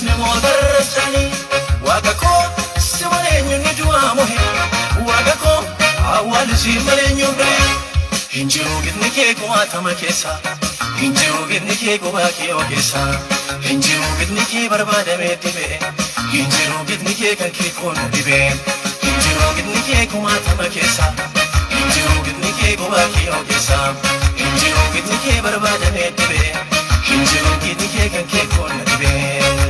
namoota rasaanii waaqa koo si maleenyu ni du'aa mohe waaqa koo awwaal si maleenyu bire hinjiru gidni kee kumaatama keessa hinjiru gidni kee gubaa kee ogeessa hinjiru gidni kee barbaadamee dhibee hinjiru gidni kee kan kee koona dhibee hinjiru gidni kee kumaatama keessa hinjiru gidni kee gubaa kee ogeessa hinjiru gidni kee barbaadamee dhibee hinjiru gidni kee kan kee koona dhibee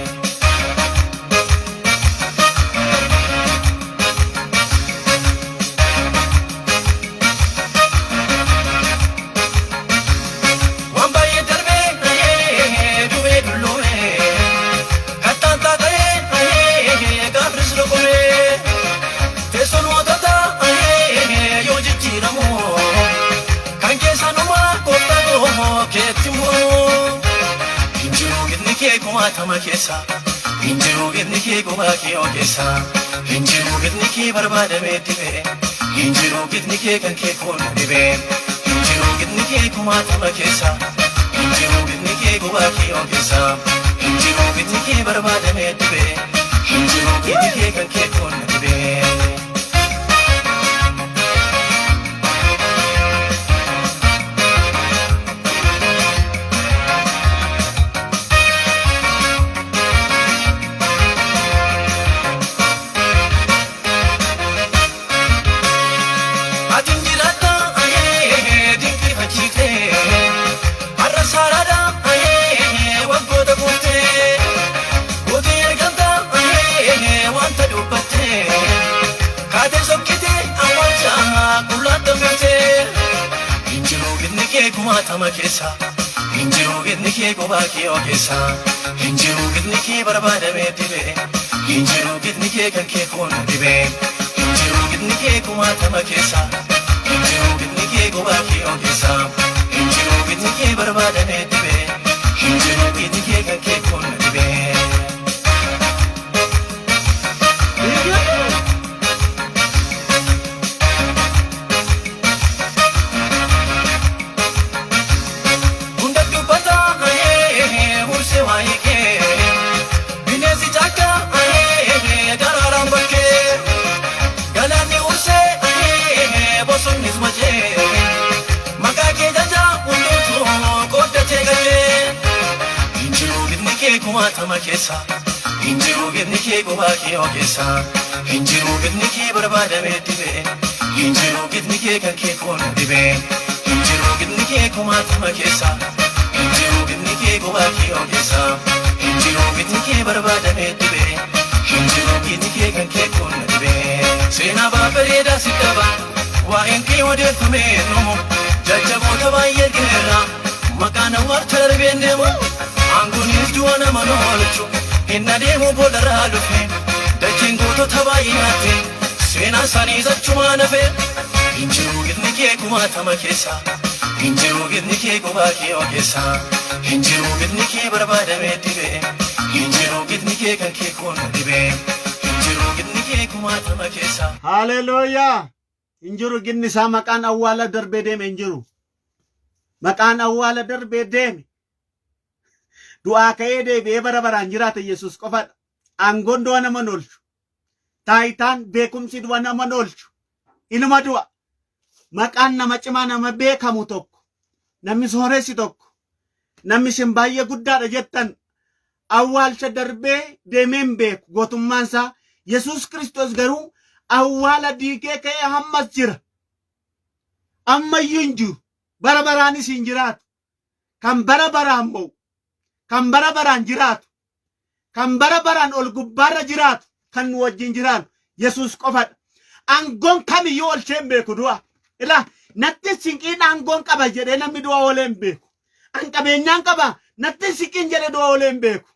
kumaatama keessa hinjiru gidni kee gubaa kee ogeessa hinjiru gidni kee barbaadamee dhibee hinjiru gidni kee kan kee koona dhibee hinjiru gidni kee kumaatama keessa hinjiru gidni kee gubaa kee ogeessa hinjiru gidni kee barbaadamee dhibee hinjiru gidni kee kan kee koona dhibee kumaatama keessa hinjiru gidni kee gubaa kee ogeessa hinjiru gidni kee barbaadamee dhibee hinjiru gidni kee kan kee koona dhibee hinjiru gidni kee kumaatama keessa hinjiru gidni kee gubaa kee ogeessa hinjiru gidni kee barbaadamee dhibee hinjiru gidni kee kan kee koona dhibee kumaatama keessa hinjiru gidni kee gubaa kee ogeessa hinjiru gidni kee barbaadamee dhibee hinjiru gidni kee kan kee koona dhibee hinjiru gidni kee kumaatama keessa hinjiru gidni kee gubaa kee ogeessa hinjiru gidni kee barbaadamee dhibee hinjiru gidni kee kan kee koona dhibee seenaa bareedaa si qaba waa'een kee odeeffamee numu jajjaboota baay'ee gineerra maqaan awwaarta darbeen deemu angunis duwana manolchu inna demu bolara lufe dachin goto tabayate sena sani zachuma nafe hinjiru gidni kee kumaatama keessa hinjiru gidni kee gubaa kee ogeessa hinjiru gidni kee barbaadamee dhibee hinjiru gidni kee kan kee koona dhibee hinjiru gidni kee kumaatama keessa haleluuyaa hinjiru gidni isaa maqaan awwaala darbee deeme hinjiru maqaan awwaala darbee deeme du'aa ka'ee deebi'ee bara baraan jiraata Yesuus qofadha. Aangoon du'a nama oolchu. Taayitaan beekumsi du'a nama oolchu. Inuma du'a. Maqaan nama cimaa nama beekamu tokko. Namni sooressi tokko. Namni isin baay'ee guddaadha jettan awwaalcha darbee deemeen beeku gootummaan isaa Yesuus Kiristoos garuu awwaala diigee ka'ee hammas jira. Ammayyuu hin jiru. Bara baraanis hin jiraatu. Kan bara baraan ba'u. kan bara baraan jiraatu kan bara baraan ol gubbaarra jiraatu kan nu wajjin jiraatu Yesuus qofadha. Aangoon kamiyyuu ol sheen beeku du'a. Ila natti sinqiin aangoon qaba jedhee namni du'a ooleen beeku. An qabeenyaan qaba natti sinqiin jedhee du'a ooleen beeku.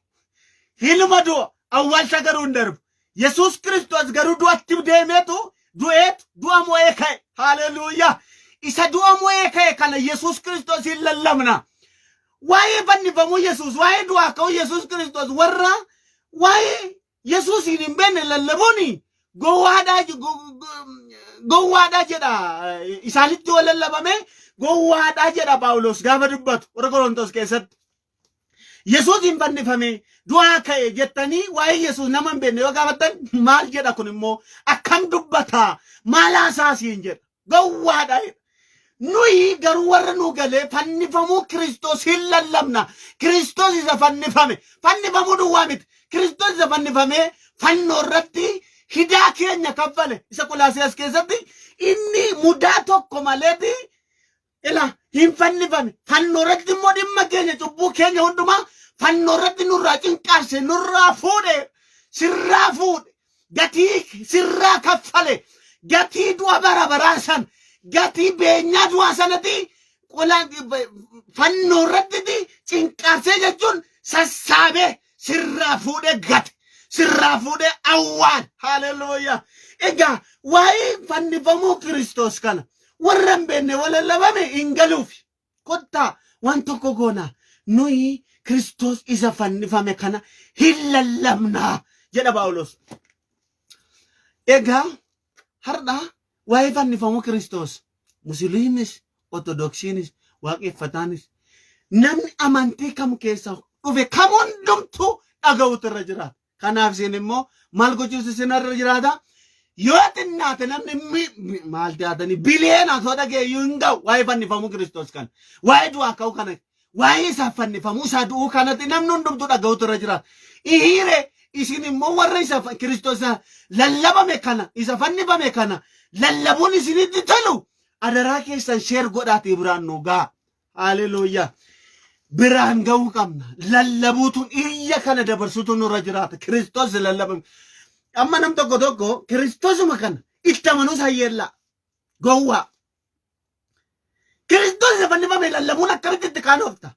Hiluma du'a awwaalcha garuu hin darbu. Yesuus Kiristoos garuu du'atti deemeetu du'a mo'ee ka'e. Haleluuyaa. Isa du'a mo'ee ka'e kana Yesuus Kiristoos hin lallabna. Waa'ee fannifamu Yesuus waa'ee du'aa ka'u Yesuus Kiristoos warra waa'ee Yesuus hin beekne lallabuuni gowwaadhaa jedha isaanitti wal lallabame gowwaadhaa jedha Phaawulos gaafa dubbatu warra Qorontos keessatti. Yesuus hin fannifame du'aa ka'e jettanii waa'ee Yesuus nama hin beekne yoo gaafattan maal jedha kun immoo akkam dubbata maal haasaasiin jedha gowwaadha. Nuyi garuu warra nu galee fannifamuu Kiristoos hin lallabna. Kiristoos isa fannifamuu duwwaa miti. Kiristoos isa fannifamee fannoo irratti hidaa keenya kaffale. Isa Qolaasiyaas keessatti inni mudaa tokko maleeti ila hin fannifame. Fannoo irratti immoo dhimma keenya cubbuu keenya hundumaa fannoo irratti nurraa cinqaarse nurraa fuudhe sirraa fuudhe gatii sirraa kaffale gatii du'a bara baraa san gatii beenyaa du'a sanatti fannoo irratti cinqaarsee jechuun sassaabee sirraa fuudhe gate sirraa fuudhe awwaal. Haleluuyaa. Egaa waa'ee fannifamuu Kiristoos kana warra hin beekne walallabame hin galuufi. Kottaa waan tokko goona nuyi Kiristoos isa fannifame kana hin lallabnaa jedha Phaawulos. Egaa har'a waa'ee fannifamuu Kiristoos Musliimis Ortodoksiinis waaqeffataanis namni amantii kam keessa dhufe kam hundumtuu dhaga'uutu irra jiraata. Kanaaf isin immoo maal gochuus isin irra jiraata? Yoo xinnaate namni maal taatanii biliyoona osoo dhageeyyuu hin ga'u waa'ee fannifamuu Kiristoos kana waa'ee du'aa ka'uu kana waa'ee isaa fannifamuu isaa du'uu kanatti namni hundumtuu dhaga'uutu irra jiraata. Ihiire isin immoo warra isa Kiristoos lallabame kana isa fannifame kana lallabuun isinitti tolu adaraa keessan sheer godhaatii biraan nu ga'a. Haleluuyaa. Biraan ga'uu qabna. Lallabuutuun iyya kana dabarsuutu nurra jiraata. Kiristoos lallabame. Amma nam tokko Kiristoosuma kana itti amanuu hayyeellaa. Gowwaa. Kiristoos isa fannifame lallabuun akkamitti itti qaanofta?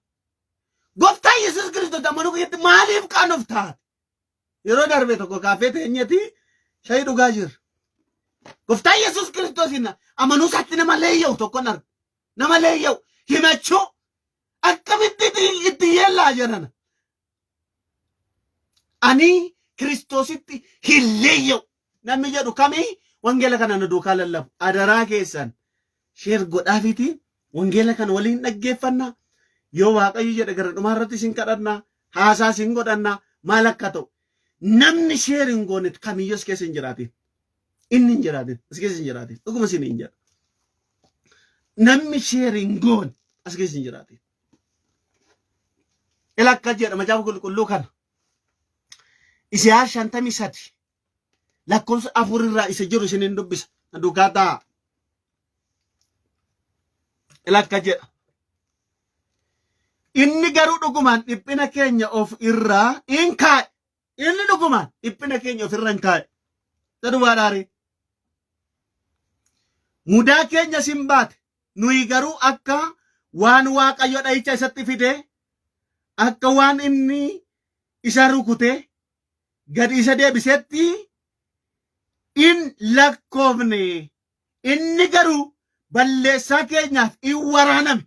Gooftaa Yesuus Kiristoos amanuu keessatti maaliif qaanoftaa? Yeroo darbe tokko kaafee teenyeti shaayii dhugaa jirra. Gooftaa Yesuus Kiristoos amanuu isaatti nama leeyya'u tokkon arga. Nama leeyya'u himachuu akkamitti itti yeellaa jedhana. Ani Kiristoositti hin leeyya'u namni jedhu kamii wangeela kana nu duukaa lallabu. Adaraa keessan sheer godhaafiti wangeela kana waliin dhaggeeffannaa. Yoo Waaqayyo jedhe gara dhumaa irratti isin kadhannaa haasaa isin godhannaa maal akka ta'u. Namni sheer hin goonetu kamiyyuu as keessa hin jiraatin. Inni hin jiraatin as keessa hin jiraatin. Dhuguma isin hin jedha. Namni sheer hin goone as keessa hin jiraatin. Ila akka jedha macaafa qulqulluu kana. Isaayyaas 53 lakkoofsa 4 irraa isa jiru isin hin dubbisa. Duukaa ta'a. Ila akka jedha. Inni garuu dhugumaan dhiphina keenya of irraa hin kaa'e. Inni dhugumaan dhiphina keenya of irra hin kaa'e. Sadhubaadhaare. Mudaa keenya sin baate nuyi garuu akka waan Waaqayyo dha'icha isatti fide akka waan inni isa rukute gadi isa deebisetti in lakkoofne. Inni garuu balleessaa keenyaaf in waraaname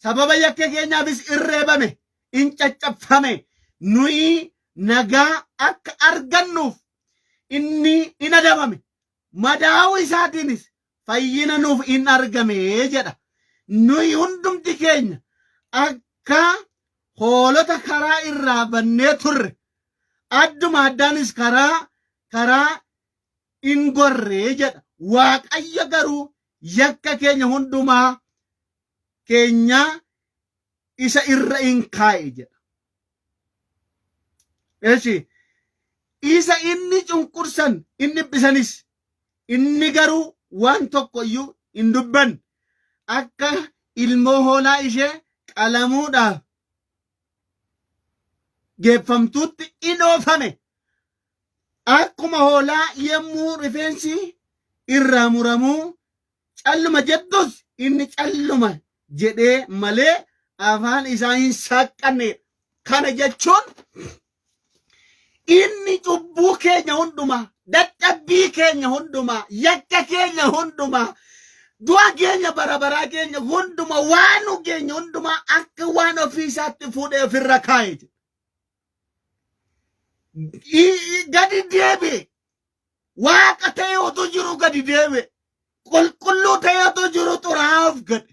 sababa yakka keenyaafis irreebame in caccabfame nuyi nagaa akka argannuuf inni in adabame madaa'uu isaatiinis fayyina nuuf in argame jedha. Nuyi hundumti keenya akka hoolota karaa irraa bannee turre adduma addaanis karaa in gorree jedha. Waaqayyo garuu yakka keenya hundumaa keenya isa irra in kaa'e jedha. Eeshi isa inni cunqursan inni bisanis inni garuu waan tokko iyyuu hin dubban akka ilmoo hoolaa ishee qalamuudhaaf geeffamtuutti in oofame. Akkuma hoolaa yemmuu rifeensi irraa muramuu calluma jettus inni calluma jedhee malee afaan isaa hin saqqanne. Kana jechuun inni cubbuu keenya hundumaa dadhabbii keenya hundumaa yakka keenya hundumaa du'a keenya barabaraa keenya hundumaa waan nu keenya hundumaa akka waan ofii isaatti fuudhee ofirra kaa'e. Gadi deebe waaqa ta'e otoo jiru gadi deebe qulqulluu ta'e otoo jiru xuraa'uuf gadi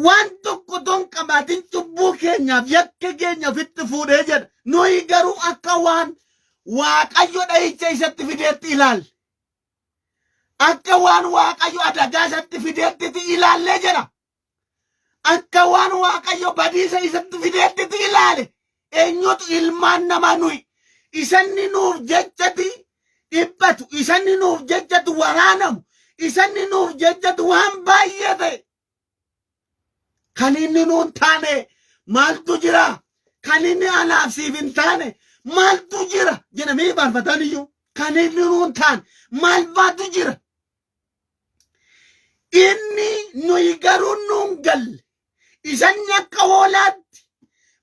waan tokko ton qabaatin cubbuu keenyaaf yakka keenya ofitti fuudhee jedha. Nuyi garuu akka waan Waaqayyo dha'icha isatti fideetti ilaalle. Akka waan Waaqayyo adagaa isatti fideetti ilaallee jedha. Akka waan Waaqayyo badiisa isatti fideetti ilaale. Eenyutu ilmaan namaa nuyi. Isanni nuuf jechati dhiphatu. Isanni nuuf jechatu waraanamu. Isanni nuuf jechatu waan baay'ee ta'e. Kan inni nuun taane maaltu jira? Kan inni anaaf siif hin taane maaltu jira? Jedhamee faarfataan iyyuu kan inni nuun taane maal baatu jira? Inni nuyi garuu nuun galle. Isanni akka hoolaatti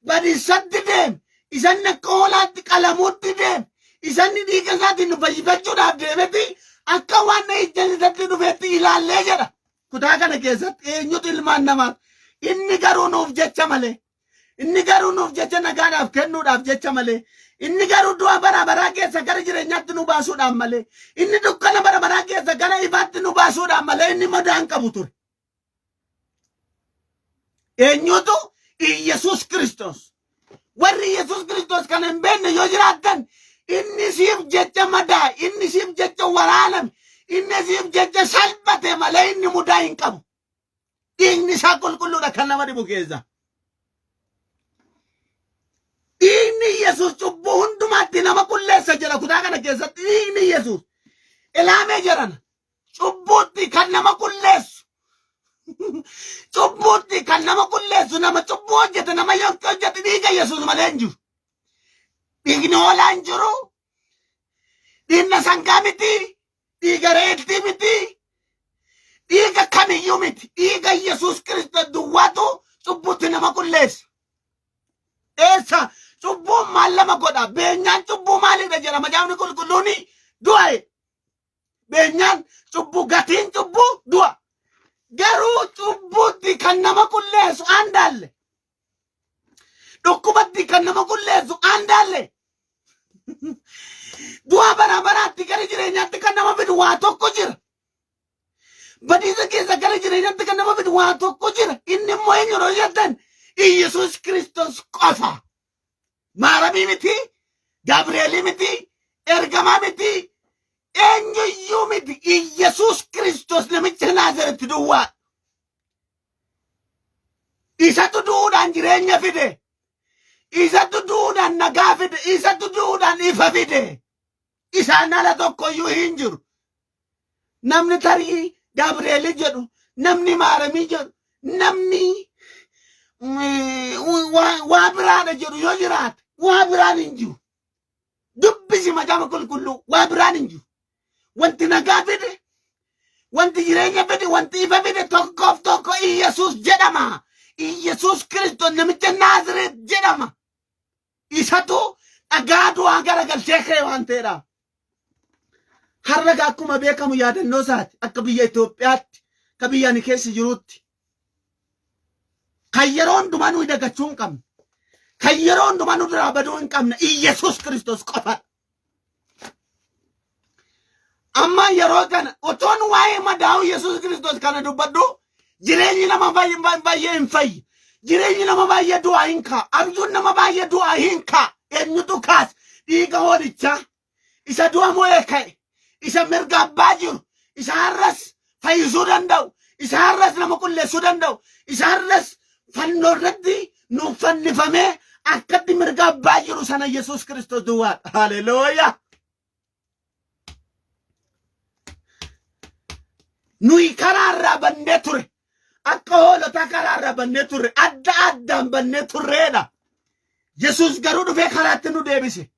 badiisatti deeme. Isanni akka hoolaatti qalamuutti deeme. Isanni dhiiga isaatiin nu fayyifachuudhaaf deemeti akka waan ijaan isatti dhufeetti ilaallee jedha. Kutaa kana keessatti eenyutu ilmaan namaaf? Inni garuu nuuf jecha malee. Inni garuu nuuf jecha nagaadhaaf kennuudhaaf jecha malee. Inni garuu du'a bara baraa keessa gara jireenyaatti nu baasuudhaaf malee. Inni dukkana bara baraa keessa gara ifaatti nu baasuudhaaf malee inni madaan qabu ture. Eenyutu? Iyesuus Kiristoos. Warri Iyesuus Kiristoos kana hin beekne yoo jiraattan inni siif jecha madaa, inni siif jecha waraaname, inni siif jecha salphate malee inni mudaa hin qabu. Dhiigni isaa qulqulluudha kan nama dhibu keessa. Dhiigni Yesuus cubbuu hundumaatti nama qulleessa jedha kutaa kana keessatti. Dhiigni Yesuus ilaamee jedhana. Cubbuutti kan nama qulleessu. Cubbuutti kan nama qulleessu nama cubbuu hojjete nama yookiin hojjete dhiiga Yesuus malee hin jiru. Dhiigni hoolaa hin jiru. Dhiigna sangaa miti. Dhiiga reettii miti. Dhiiga kamiyyuu miti. Dhiiga Yesuus Kiristoos duwwaatu cubbuutti nama qulleessa. Eessa cubbuun maal lama godha? Beenyaan cubbuu maalidha jedha macaafni qulqulluuni? Du'a. Beenyaan cubbuu, gatiin cubbuu du'a. Garuu cubbuutti kan nama qulleessu andaalle. Dhukkubatti kan nama qulleessu andaalle. Du'a bara baraatti gara jireenyaatti kan nama fidu waa tokko jira. Badiisa keessa gara jireenyaatti kan nama fidu waa tokko jira. Inni immoo eenyu yoo jettan Iyesuus Kiristoos qofa. Maaramii miti, Gabri'eelii miti, ergamaa miti, eenyuyyuu miti. Iyesuus Kiristoos namicha Naazireetti duwwaa. Isatu du'uudhaan jireenya fide. Isatu du'uudhaan nagaa fide. Isatu du'uudhaan ifa fide. Isaan ala tokkoyyuu hin jiru. Namni tarii Gabri'eelii jedhu, namni Maaramii jedhu, namni waa biraadha jedhu yoo jiraate waa biraan hin jiru. Dubbisi macaafa qulqulluu waa biraan hin jiru. Wanti nagaa fide, wanti jireenya fide, wanti ifa fide tokkoof tokko Iyesuus jedhama. Iyesuus Kiristoos namicha Naazireet jedhama. Isatu dhagaa du'aa garagalchee ka'e waan ta'eedha. Har'a akkuma beekamu yaadannoo isaati akka biyya Itoophiyaatti akka biyya ani keessa jirutti. Kan yeroo hundumaa nuyi dagachuu hin qabne. Kan yeroo hundumaa nu duraa baduu hin qabne Iyesuus Kiristoos qofa. Amma yeroo kana otoon waa'ee madaa'uu Iyesuus Kiristoos kana dubbadhu jireenyi nama baay'ee hin fayyi. Jireenyi nama baay'ee du'aa hin ka'a. Abjuun nama baay'ee du'aa hin ka'a. Eenyutu kaas dhiiga hoolichaa isa du'a mo'ee ka'e. Isa mirga abbaa jiru. Isa har'as fayyisuu danda'u. Isa har'as nama qulleessuu danda'u. Isa har'as fannoo irratti nuuf fannifamee akkatti mirga abbaa jiru sana Yesuus Kiristoos duwwaadha. Haleluuyaa. Nuyi karaarraa bannee ture. Akka hoolotaa karaarraa bannee turre. Adda addaan bannee turreedha. Yesuus garuu dhufee karaatti nu deebise.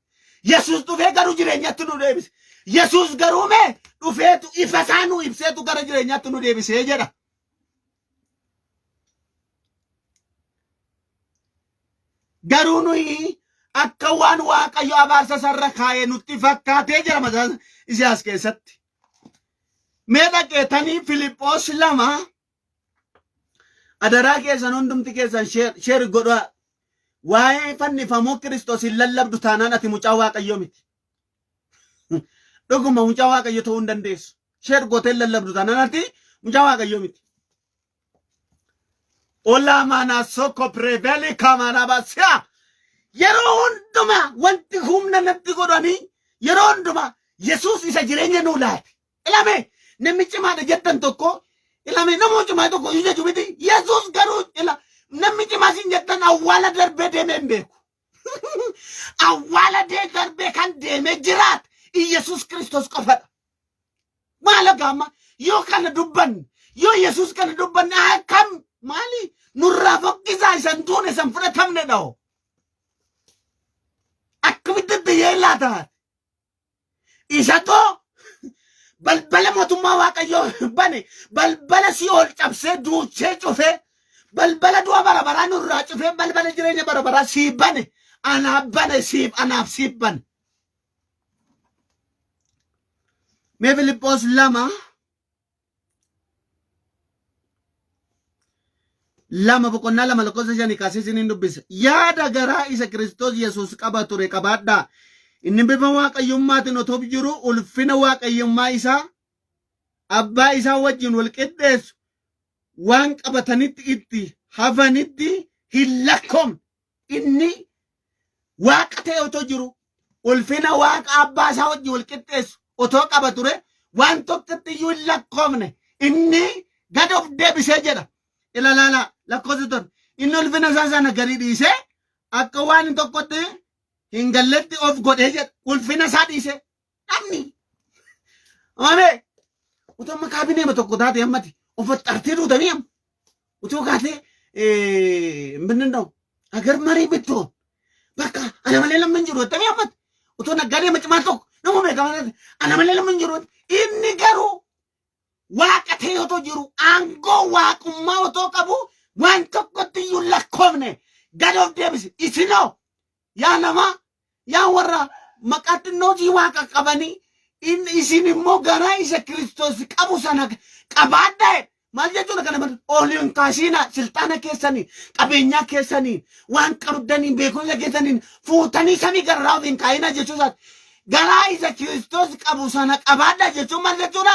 Yesuus dhufee garuu jireenyatti nu deebise. Yesuus garuu mee dhufeetu ifa isaa nu ibseetu gara jireenyaatti nu deebisee jedha. Garuu nuyi akka waan Waaqayyo abaarsa sarara kaa'ee nutti fakkaatee jira mataa Isaas keessatti. Mee dhaqeetanii Filiphos 2 adaraa keessan hundumti keessan sheer godhaa. Waa'ee fannifamuu Kiristoos hin lallabdu taanaan ati mucaa Waaqayyoo miti. Dhuguma mucaa Waaqayyo ta'uu hin dandeessu. Sheer gootee lallabdu taanaan ati mucaa Waaqayyoo miti. Ola mana soko preveli kamana basya. Yeroo hundumaa wanti humna natti godhanii yeroo hundumaa Yesuus isa jireenya nuu laate. Ilame namni cimaadha jettan tokko ilame namoo cimaa tokko ija jubiti Yesuus garuu namni cimaa sin jettan awwaala darbee deemee hin beeku. Awwaala darbee kan deemee jiraat Yesuus Kiristoos qofadha. Maala gaama yoo kana dubbanne yoo Yesuus kana dubbanne akkam maali nurraa fokkisaa isan tuune isan fudhatamne dha'o. Akkamitti biyyee laata? Isa too balbala mootummaa Waaqayyoo bane balbala si ol cabsee duuchee cufee balbala du'a barabaraa nurraa cufee balbala jireenya barabaraa sii bane anaaf bane anaaf siif bane. Mee Filiphos 2:2 lakkoofsa 5 kaasee isiniin dubbisa. Yaada garaa isa Kiristoos Yesuus qaba ture qabaadhaa. Inni bifa waaqayyommaatiin otoo jiru ulfina waaqayyummaa isaa abbaa isaa wajjin wal qixxeessu waan qabatanitti itti hafanitti hin lakkoomne. Inni waaqa ta'e otoo jiru ulfina waaqa abbaa isaa wajjin wal qixxeessu otoo qaba ture waan tokkotti iyyuu hin lakkoomne. Inni gad of deebisee jedha. Ilalaala lakkoofsa torba. Inni ulfina isaa sana gadi dhiisee akka waan tokkotti hin galletti of godhee jedha. Ulfina isaa dhiisee namni amee utoo amma kaabinee tokko taate ammati of xartee duutamii amma utoo kaatee ምንድን ነው አገር መሪ ብትሆን በቃ አለመሌ ለምን ጅሩ ተሚ አመት utoo naggaadee macimaa tokko nama beekamaa alamale laman jiru inni garuu waaqa ta'e otoo jiru aangoo waaqummaa otoo qabu waan tokkotti iyyuu lakkoofne gad of deebise. Isinoo yaa nama yaa warra maqaa xinnootii waaqa qabanii isin immoo garaa isa Kiristoos qabu sana qabaadhaa. Maal jechuudha kana malee oliin kaasiina silxaana keessanii qabeenyaa keessanii waan qabdanii beekumsa keessanii fuutanii samii garraa ofiin kaayina jechuudha. Garaa isa Kiristoos qabu sana qabaadhaa jechuun maal jechuudha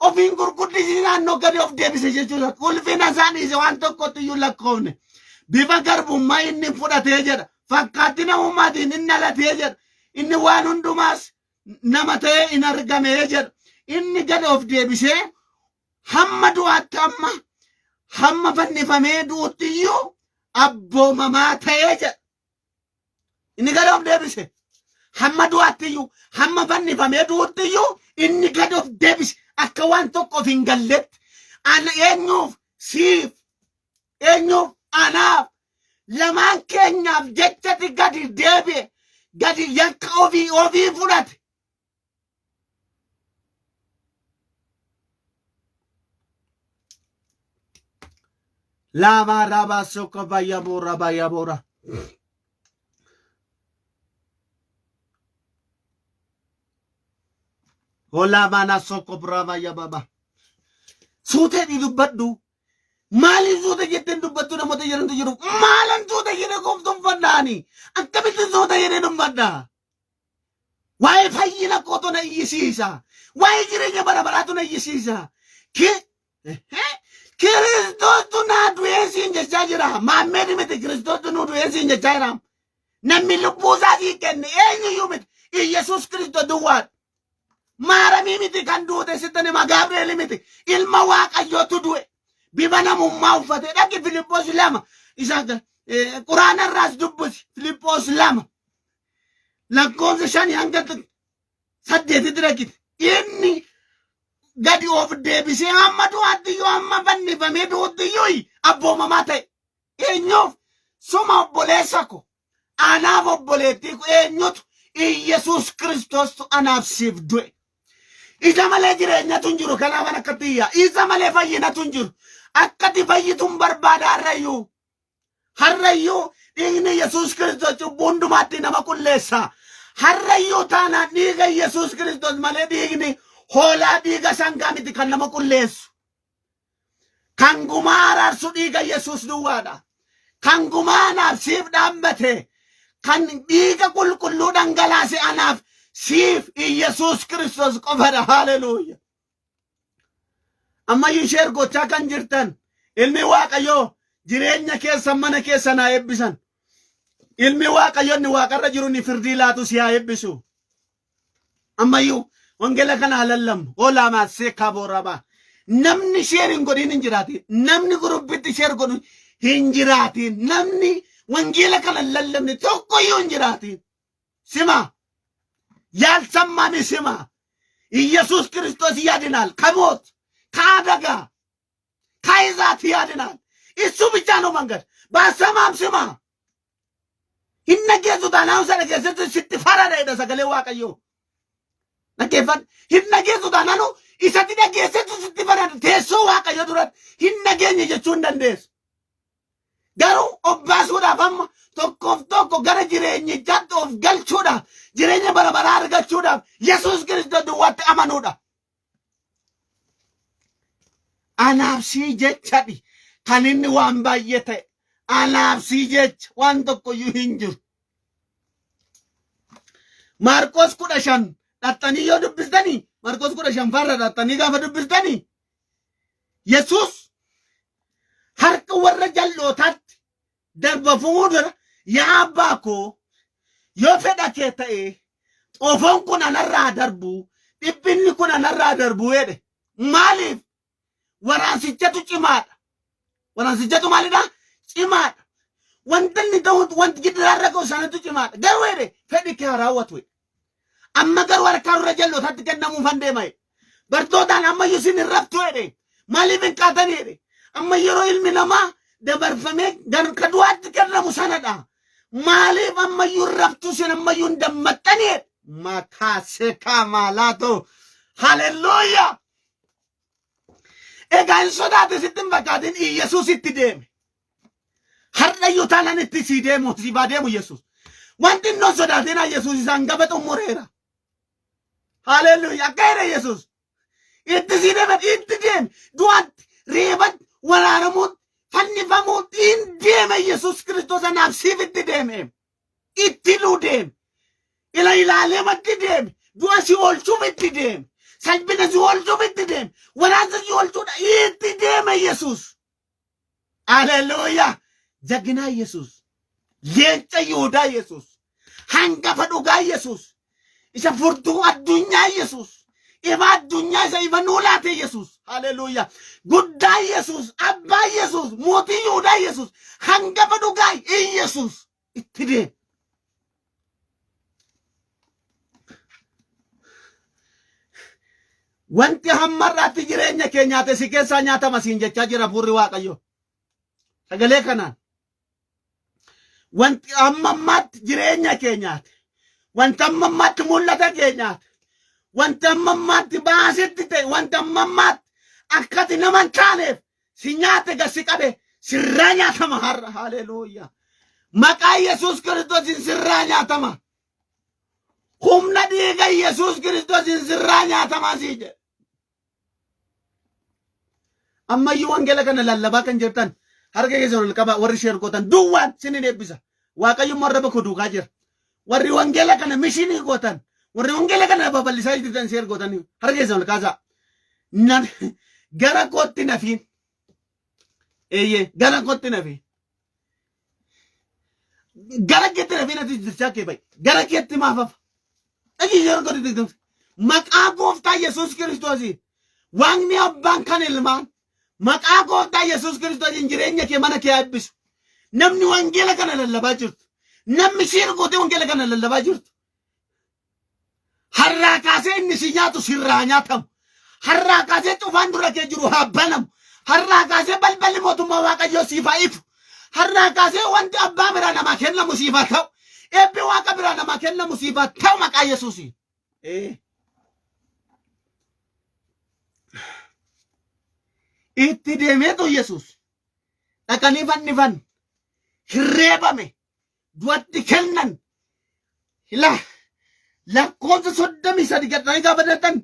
ofiin gurguddisi naannoo gadi of deebise jechuudha. Ulfina isaanii waan tokkotti iyyuu lakkoofne bifa garbummaa inni fudhatee jedha. Fakkaatti namummaatiin inni dhalatee jedha. Inni waan hundumaas nama ta'ee hin argamee jedha. Inni gadi of deebisee hamma du'aatti hamma fannifamee du'utti iyyuu abboomamaa ta'ee jedha. Inni gad of deebise hamma du'aatti iyyuu hamma fannifamee du'utti iyyuu inni gad of deebise akka waan tokkoof hin galletti. Ana eenyuuf siif eenyuuf anaaf lamaan keenyaaf jechati gadi deebi'e gadi yakka ofii fudhate. Lama raba soko bayabora bayabora. Hola mana soko brava yababa. Sute di dubbaddu. Mali sute jetten dubbaddu namoota jedhantu jiru. Maalan sute jedhe qoftuun faddaani. Akkamitti sute jedhe dubbadda. Waa'ee fayyina kootu na iyyisiisa. Waa'ee jireenya bara baraatu na iyyisiisa. Kiristoos tu naa du'eesiin jechaa jira. Maammeedhi miti Kiristoos tu nuu du'eesiin jechaa jira. Namni lubbuu isaatii kenne eenyuyyuu miti. Iyesuus Kiristoos duwwaadha. Maaramii miti kan duute sittani Gabri'eel miti. Ilma Waaqayyootu du'e. Bifa namummaa uffatee dhaqi Filiphos 2. Isa quraana irraas dubbusi. Filiphos 2. Lakkoofsa 5 hanga 8 dhaqiti. Inni gadi of deebisee hamma du'aatti iyyuu hamma fannifamee du'utti iyyuu abboomamaa ta'e. Eenyuuf suma obboleessa ko anaaf obboleettii ko eenyutu Iyesuus Kiristoostu anaaf siif du'e. Isa malee jireenyatu hin jiru. Kanaaf akkatti iyyaa isa malee fayyinatu hin jiru. Akkati fayyituun barbaada harrayyuu dhiigni Yesuus Kiristoos cubbuu hundumaatti nama qulleessa. Harrayyuu taanaan dhiiga Yesuus Kiristoos malee dhiigni hoolaa dhiiga sangaa miti kan nama qulleessu. Kan gumaa araarsu dhiiga Yesuus duwwaadha. Kan gumaa anaaf siif dhaabbate. Kan dhiiga qulqulluu dhangalaase anaaf siif Iyesuus Kiristoos qofadha. Haleluuya. Amma ishee gochaa kan jirtan ilmi Waaqayyoo jireenya keessa mana keessa naa eebbisan. Ilmi waaqayyoonni waaqarra jiru ni firdii laatu si haa eebbisu. Ammayyuu wangeela kana lallabnu olaamaa seekaa boorabaa. Namni sheer hin godhin hin jiraatin. Namni gurubbitti sheer godhu hin jiraatin. Namni wangeela kana lallabne tokkoyyuu hin jiraatin. Sima yaalsammaani sima. ኢየሱስ ክርስቶስ ያድናል። ከሞት ከአደጋ ከይዛት ያድናል። እሱ ብቻ ነው መንገድ። ባሰማም ስማ ይነገዙታል። አሁን ሰለገሰት ስትፈራዳ ሄደ ሰገሌ ዋቀዮ ነጌፈን ይነገዙታል አኑ ኢሰት ነገሰት ስትፈራዳ ተሶ ዋቀዮ ዱረት ይነገኝ ጀቹ እንደንደስ ገሩ ኦባሱዳፍ አማ tokkoof tokko gara jireenyichaatti of galchuudhaaf jireenya bara baraa argachuudhaaf Yesuus Kiristoos duwwaatti amanuudha. Anaaf sii jechadhi kan inni waan baay'ee ta'e. Anaaf sii jecha waan tokkoyyuu hin jiru. Maarqos 15 dhattanii yoo dubbistanii Maarqos 15 farra dhattanii gaafa dubbistanii Yesuus harka warra jal'ootaatti darbafamuu dura yaa abbaa koo yoo fedha kee ta'e xoofoon kun anarraa darbu dhibbinni kun anarraa darbu jedhe. Maaliif? Waraansichatu cimaadha. Waraansichatu maalidha? Cimaadha. Wanti inni ta'u wanti giddiraarra koo sanatu cimaadha. Garuu jedhe fedhi kee raawwatu jedhe. Amma garuu harka warra jal'ootaatti kennamuuf han deema jedhe. Bartootaan ammayyuu isin hin raftu jedhe. Maaliif hin qaatan jedhe. Amma yeroo ilmi namaa dabarfamee ka du'aatti kennamu sanadha. Maaliif ammayyuu raftu sin ammayyuu hin dammaxxanii? Maqaa seekaa maalaatoo. Haleluuyaa. Egaa hin sodaate sitti hin fakkaatin Yesuus itti deeme. Har'ayyuu taanan itti sii deemu sii baa deemu Yesuus. Wanti inni sodaatina Yesuus isaan gaba xumureera. Haleluuyaa. Akka jedhe Yesuus. Itti sii deeme itti deeme. Du'aatti reebatti waraanamuutti fannifamuutti hin deeme Yesuus Kiristoos anaaf siif itti deeme. Itti nu deeme. Ilaaleematti deeme. Du'a si oolchuuf itti deeme. Salphina si oolchuuf itti deeme. Waraansa si oolchuudha itti deeme Yesuus. Haleluuyaa. Jagnaa Yesuus. Leenca Yihuudaa Yesuus. Hangafa dhugaa Yesuus. Isa furtuu addunyaa Yesuus. Ifa addunyaa isa ifa nuu laate Yesuus. Haleluuyaa. Guddaa Yesuus. Abbaa Yesuus. Mootii Yihuudaa Yesuus. Hangafa dhugaa Yesuus. Itti deeme. Wanti hammarraatti jireenya kee nyaate si keessaa nyaatama siin jechaa jira Hafuurri Waaqayyoo. Sagalee kanaan. Wanti ammammaatti jireenya kee nyaate. Wanti ammammaatti mul'ata kee nyaate. Wanti ammammaatti baasitti ta'e. Wanti ammammaatti akkati nama hin taaneef si nyaate gassi qabe sirraa nyaatama har'a. Haleluuyaa. Maqaa Yesuus Kiristoosiin sirraa nyaatama. Humna dhiiga Yesuus Kiristoosiin sirraa nyaatama sii jedhe. Ammayyuu wangeela kana lallabaa kan jirtan harka keessan ol qaba warri sheer gootan duwwaan sinin eebbisa. Waaqayyummaa irra bakka duukaa jira. Warri wangeela kana mishinii gootan warri wangeela kana babal'isaa jirtan sheer gootan harka keessan ol kaasaa. Gara kootti nafiin. Eeyyee gara kootti nafiin. Gara keetti nafiin ati jirchaa kee ba'i. Gara keetti maafafa. Dhagii yeroo godhatti maqaa gooftaa Yesuus Kiristoosiin waaqni abbaan kan ilmaan maqaa gooftaa Yesuus Kiristoosiin jireenya kee mana kee eebbisu. Namni wangeela kana lallabaa jirtu. Namni sheer gootee wangeela kana lallabaa jirtu. Har'aa kaasee inni si nyaatu sirraa nyaatamu. Har'aa kaasee cufaan dura kee jiru haa banamu. Har'aa kaasee balballi mootummaa Waaqayyoo siif haa ifu. Har'aa kaasee wanti abbaa biraa namaa kennamu siif haa ta'u. Eebbi Waaqa biraa namaa kennamu siif haa ta'u maqaa Yesuusiin. Itti deemeetu Yesuus dhaqanii fannifan hirreebame du'atti kennan lakkoofsa 33 gadhanii gaafa dadhan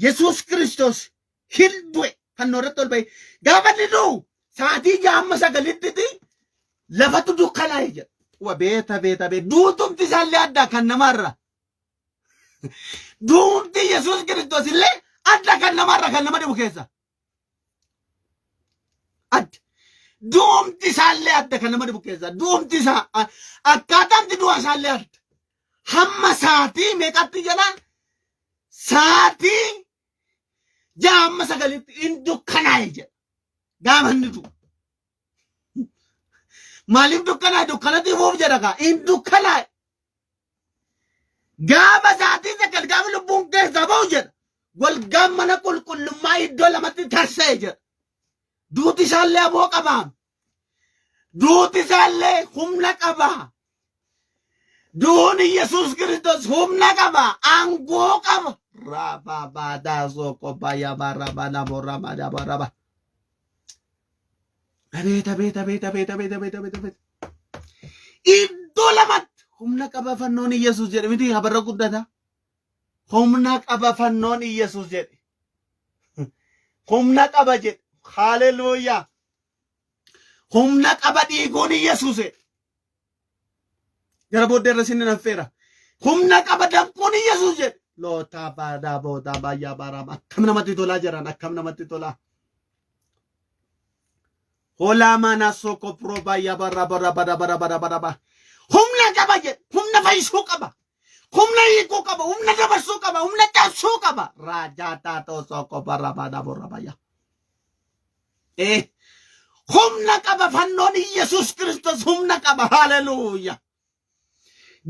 Yesuus Kiristoos hin du'e fannoo irratti ol ba'e gaafa inni du'u sa'aatii 6:09 lafatu dukkanaa'e jedha. Beeta duutumti isaallee addaa kan namaarra. Duumti Yesuus Kiristoos illee adda kan namaarra kan nama dhibu keessa. duumti isaallee adda kan nama dhibu keessa duumti isaa akkaataan du'a isaallee adda hamma saatii meeqatti jedha saatii ja'a hamma sagalitti hin dukkanaa'e jedha gaafa inni du'u maaliif dukkanaa'e dukkanatti himuuf jedha kaa hin dukkanaa'e gaafa saatii sagal gaafa lubbuun keessaa ba'u jedha golgaan mana qulqullummaa iddoo lamatti tarsa'e jedha duuti isaallee aboo qabaa duuti isaallee humna qabaa duuni Yesuus Kiristoos humna qabaa aangoo qaba rabaa baadaa soko baya baraba namo ramada baraba abeet iddoo lamatti humna qaba fannoon Yesuus jedhe miti habarra guddata humna qaba fannoon Yesuus jedhe humna qaba jedhe haleluuyaa humna qaba dhiiguun Yesuus gara booddee irra sinni naffeera humna qaba danquun Yesuus jedhe loota baadaa boodaa bayyaa baraba akkam namatti tolaa jiran akkam namatti tolaa Hola mana soko pro baya bara humna qaba jedhe humna fayyisuu qaba humna hiikuu qaba humna dabarsuu qaba humna cabsuu qaba raajaa taatoo soko bara baya humna qaba fannoon Yesuus Kiristoos humna qaba haleluuyaa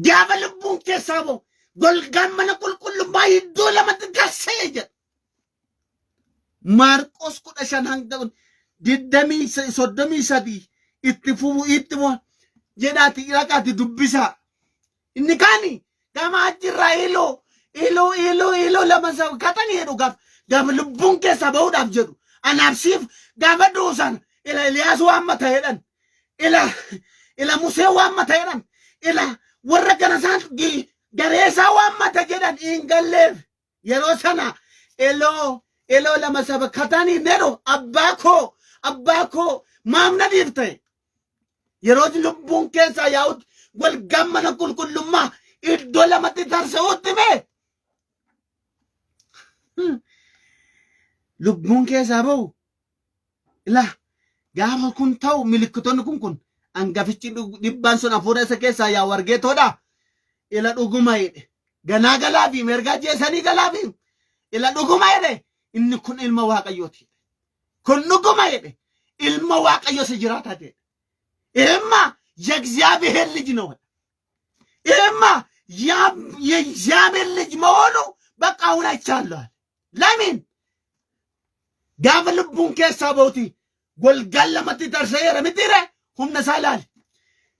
gaafa lubbuun keessaa ba'u golgaan mana qulqullummaa iddoo lamatti tarsa'e jedha Maarqos 15 hanga 33 itti fufuu itti jedhaati raqaati dubbisaa inni kaani gama achirraa iloo lama katanii jedhu gaafa lubbuun keessaa ba'uudhaaf jedhu anaabsiif gaafa duusan ila Eliyaas waamma ta'edhan ila Musee waamma ta'edhan ila warra kana isaan gareesaa waammata jedhan hin galleef yeroo sana eloo lama saba katanii nedho abbaa koo maamna dhiifte yeroo lubbuun keessaa yaa'utti golgaan mana qulqullummaa iddoo lamatti tarsa'utti mee lubbuun keessaa ba'u ila gaafa kun ta'u milikkitoonni kun angafichi dhibbaan sun hafuura isa keessaa yaa wargeetoodha ila dhuguma jedhe ganaa galaa fi mergaa jeesanii galaa fi ila dhuguma jedhe inni kun ilma waaqayyooti kun dhuguma jedhe ilma waaqayyo si jiraata jedhe ilma የእግዚአብሔር ልጅ ነው ilma የእግዚአብሔር ልጅ መሆኑ በቃ አሁን አይቻለዋል ለምን gaafa lubbuun keessaa ba'uti golgaan lamatti tarsa'eera mitire humna isaa ilaali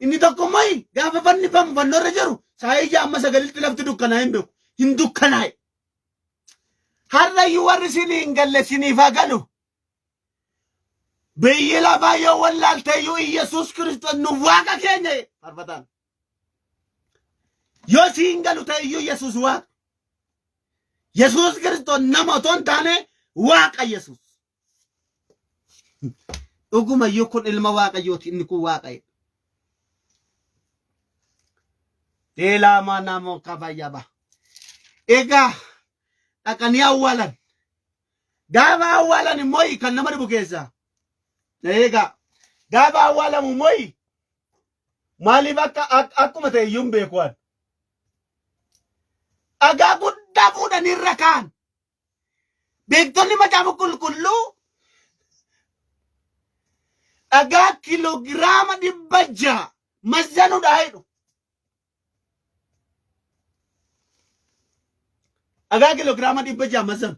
inni tokkommoo gaafa fannifamu fannoorra jiru saayii amma sagalitti lafti dukkanaa hin dukkanaa'e har'ayyuu warri sinii hin galle siniifaa galu biyyi lafaa yoo wallaalteeyyuu Yesuus Kiristoos nu waaqa keenya farfataan yoo si hin galu ta'eyyuu Yesuus waaqa Yesuus Kiristoos nama otoo hin taane waaqa Yesuus dhugumayyuu kun ilma waaqayyooti inni kun waaqayyo deelaamaa namoo kabayyaba egaa dhaqanii awwaalan gaafa awwaalan immoo kan nama dhibu keessaa egaa gaafa awwaalamu immoo maaliif akkuma ta'e iyyuu hin beekuwan dhagaa guddaa fuudhanii irra kaan beektonni macaafa qulqulluu dhagaa kiloogiraama 600 mazzanuudha jedhu dhagaa kiloogiraama 600 mazzanu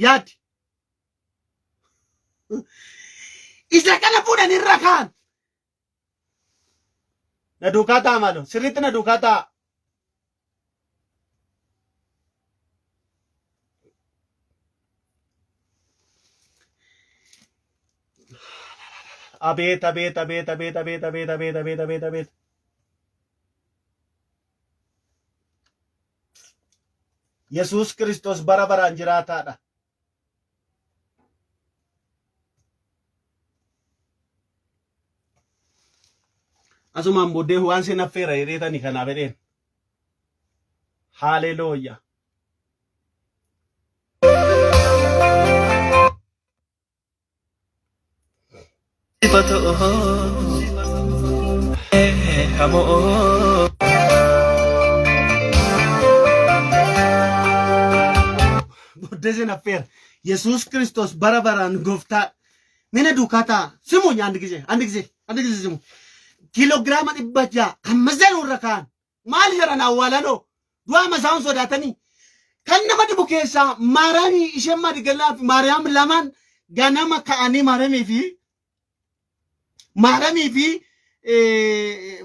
yaadi isa kana fuudhanii irra kaan na duukaa ta'a maalo sirriitti na duukaa ta'a አቤት አቤት አቤት አቤት አቤት አቤት አቤት አቤት አቤት አቤት ኢየሱስ ክርስቶስ በረበራን ጅራታዳ አሱማን ቦዴ ዋን ሲነፈረ ይሬታኒ ከና በደን ሃሌሉያ Boddesen affeera. Yesuus Kiristoos bara baraan gooftaa. Mina duukataa simuun andi ጊዜ simu. Kiiloogiraama 600 kan mazanuu irra kaan. Maal jedhan awwaalanoo? Du'a masaan sodaatanii. Kan nama dhibu keessaa Maariyaamii isheen Madigallaa fi Maariyaam lamaan ganama ka'anii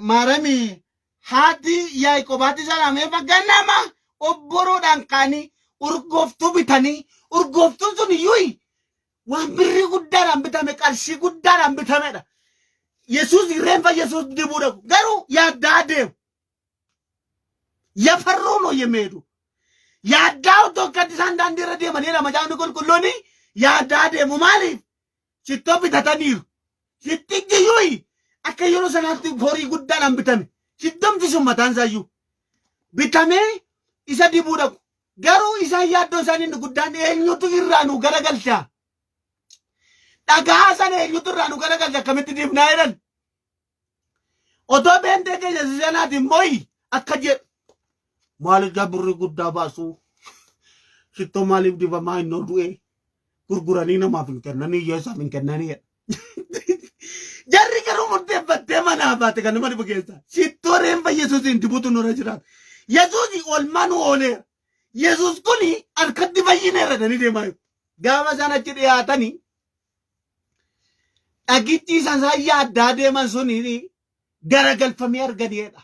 Maariyaamii haati Yaaqoobaatti salaameef ganama obboroodhaan ka'anii urgooftuu bitanii urgooftuun sun iyyuu waan birrii guddaadhaan bitame qarshii guddaadhaan bitamedha. Yesuus reenfa Yesuus dibuudha garuu yaaddaa deemu. Yafarruu ነው የሚሄዱ yaaddaa otoo akkatti isaan daandii irra deemaniidha macaafni qulqulluun yaaddaa deemu maaliif shittoo bitataniiru. Shittichi iyyuu akka yeroo sanaatti horii guddaadhaan bitame shittomti sun mataan isaayyuu bitamee isa dibuudha garuu isaan yaaddoo isaanii guddaan eenyutu irraa nu garagalcha dhagaa sana eenyutu irraa nu garagalcha akkamitti diibnaa jedhan otoo beentee keenya sanaatiin mooyi akka jedhu maaliif jabburri guddaa baasu shittoo maaliif dibamaa hin du'e gurguranii namaaf hin kennanii hiyyeessaaf hin kennanii jarri garuu murteeffattee manaa baate kan nama dhibu keessa shittoo reenfa Yesuusiin dibuutu nurra jiraata. Yesuusi oolmaa nu ooleera. Yesuus kuni harkatti fayyineera jedhanii deemaa jiru. Gaafa isaan achi dhiyaatanii dhagichi isaan yaaddaa deeman suni garagalfamee arganiidha.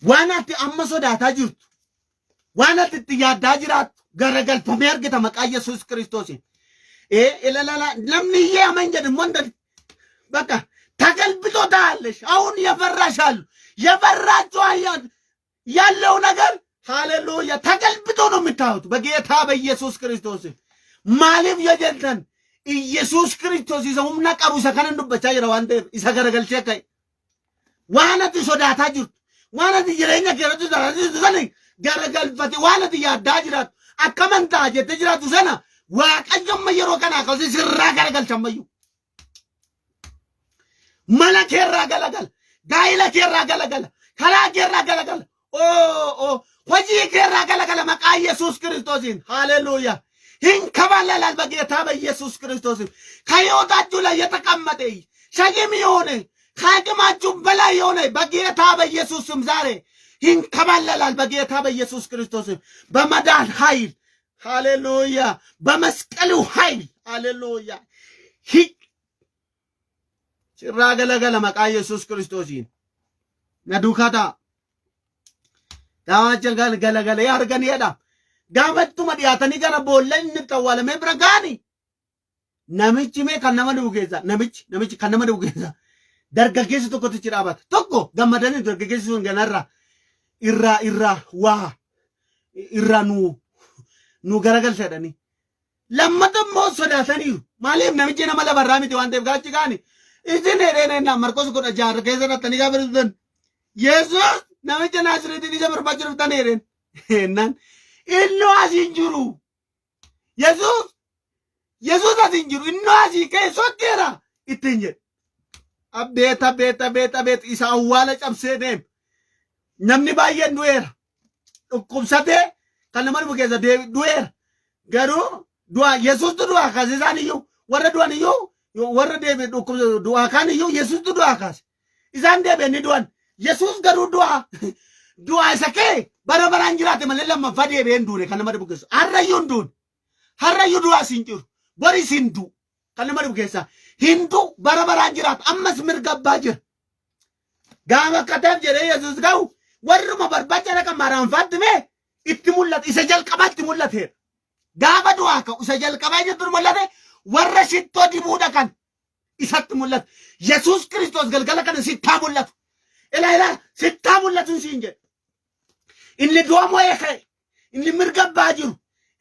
Waan ati amma sodaataa jirtu, waan ati itti yaaddaa jiraattu garagalfamee argita maqaa Yesuus Kiristoosiin. Namni iyyee aman jedhamu wanda baka ተገልብጦ ታያለሽ። አሁን የፈራሻሉ የፈራችሁ ያለው ነገር ሃሌሉያ ተገልብጦ ነው የምታዩት በጌታ በኢየሱስ ክርስቶስ ማለፍ የጀንተን ኢየሱስ ክርስቶስ ይዘውምና ቀሩሰ ከነንዱበቻ ይረዋንተ ይሰገረገልቸ ከይ ዋነት ሶዳታ ጅርቱ ዋነት ይረኛ ገረቱ ዘራዚ ገረገልፈቲ ዋነት ያዳጅራት አከመንታ ጀተጅራቱ ሰና ዋቀየም የሮ ከና ከዚ ስራ ገረገልቸመዩ መለኬራ ገለገል ጋይለኬራ ገለገል ከላኬራ ገለገል ሆጂ ኬራ ገለገል መቃ ኢየሱስ ክርስቶስን ሃሌሉያ ይንከባለላል በጌታ በኢየሱስ ክርስቶስ ከሕይወታችሁ ላይ የተቀመጠ ሸክም የሆነ ከአቅማችሁ በላይ የሆነ በጌታ በኢየሱስ ስም ዛሬ ይንከባለላል በጌታ በኢየሱስ ክርስቶስ በመዳን ኃይል ሃሌሉያ በመስቀሉ ኃይል ሃሌሉያ ሲራገለገለ መቃ ኢየሱስ ክርስቶስን ነዱካታ ዳዋቸን ገለገለ ያርገን ይሄዳ ጋመቱማ ዲያተኒ ገረ ቦለን ንጠዋለሜ ብረጋኒ ነምቺ ሜ ከነመ ዱጌዛ ነምቺ ከነመ ዱጌዛ ደርገጌስ tokko tichi dhaabata tokko gammadanii dargaggeessi sun ganarra irra nu garagalchadhani lammatammoo sodaataniiru maaliif namichi nama lafarraa miti waan ta'eef gaachi gaani isin hedheenenna marqos 16 keessa rattanii gaafatutan yesus namicha naasiriitiin isa barbaachu dhuftan hedheen ennan inno asin jiru yesus asin jiru inno asii ka'e sokkeera ittiin jedhe abeet isa awwaala cabsee deem namni baay'een du'eera dhukkubsatee kan nama dhufu keessa du'eera garuu du'a yesuustu du'a kaase isaan iyyuu warra du'an iyyuu warra deebi'e du'a kaan iyyuu yesuustu du'a kaase isaan deebi'e ni du'an yesuus garuu du'a isa ka'e bara baraan jiraate malee lammaffaa deebi'ee hin duune kan nama dhufu keessa harrayyuu hin duune harrayyuu du'a siin jiru bori siin du'u kan nama dhufu keessa hindu bara baraan jiraatu ammas mirga abbaa jira gaafa kataaf jedhee yesuus ga'u warruma barbaacha dhaqa maaraanfaatti mee itti mul'ata isa jalqabaa itti mul'ateera gaafa du'aa ka'u isa jalqabaa jettu mul'ate warra shittoo dibuu dhaqan isatti mul'ata yesuus kiristoos galgala kana sittaa mul'atu ilaa sittaa mul'atu siin jedhe inni du'a mo'ee ka'e inni mirga abbaa jiru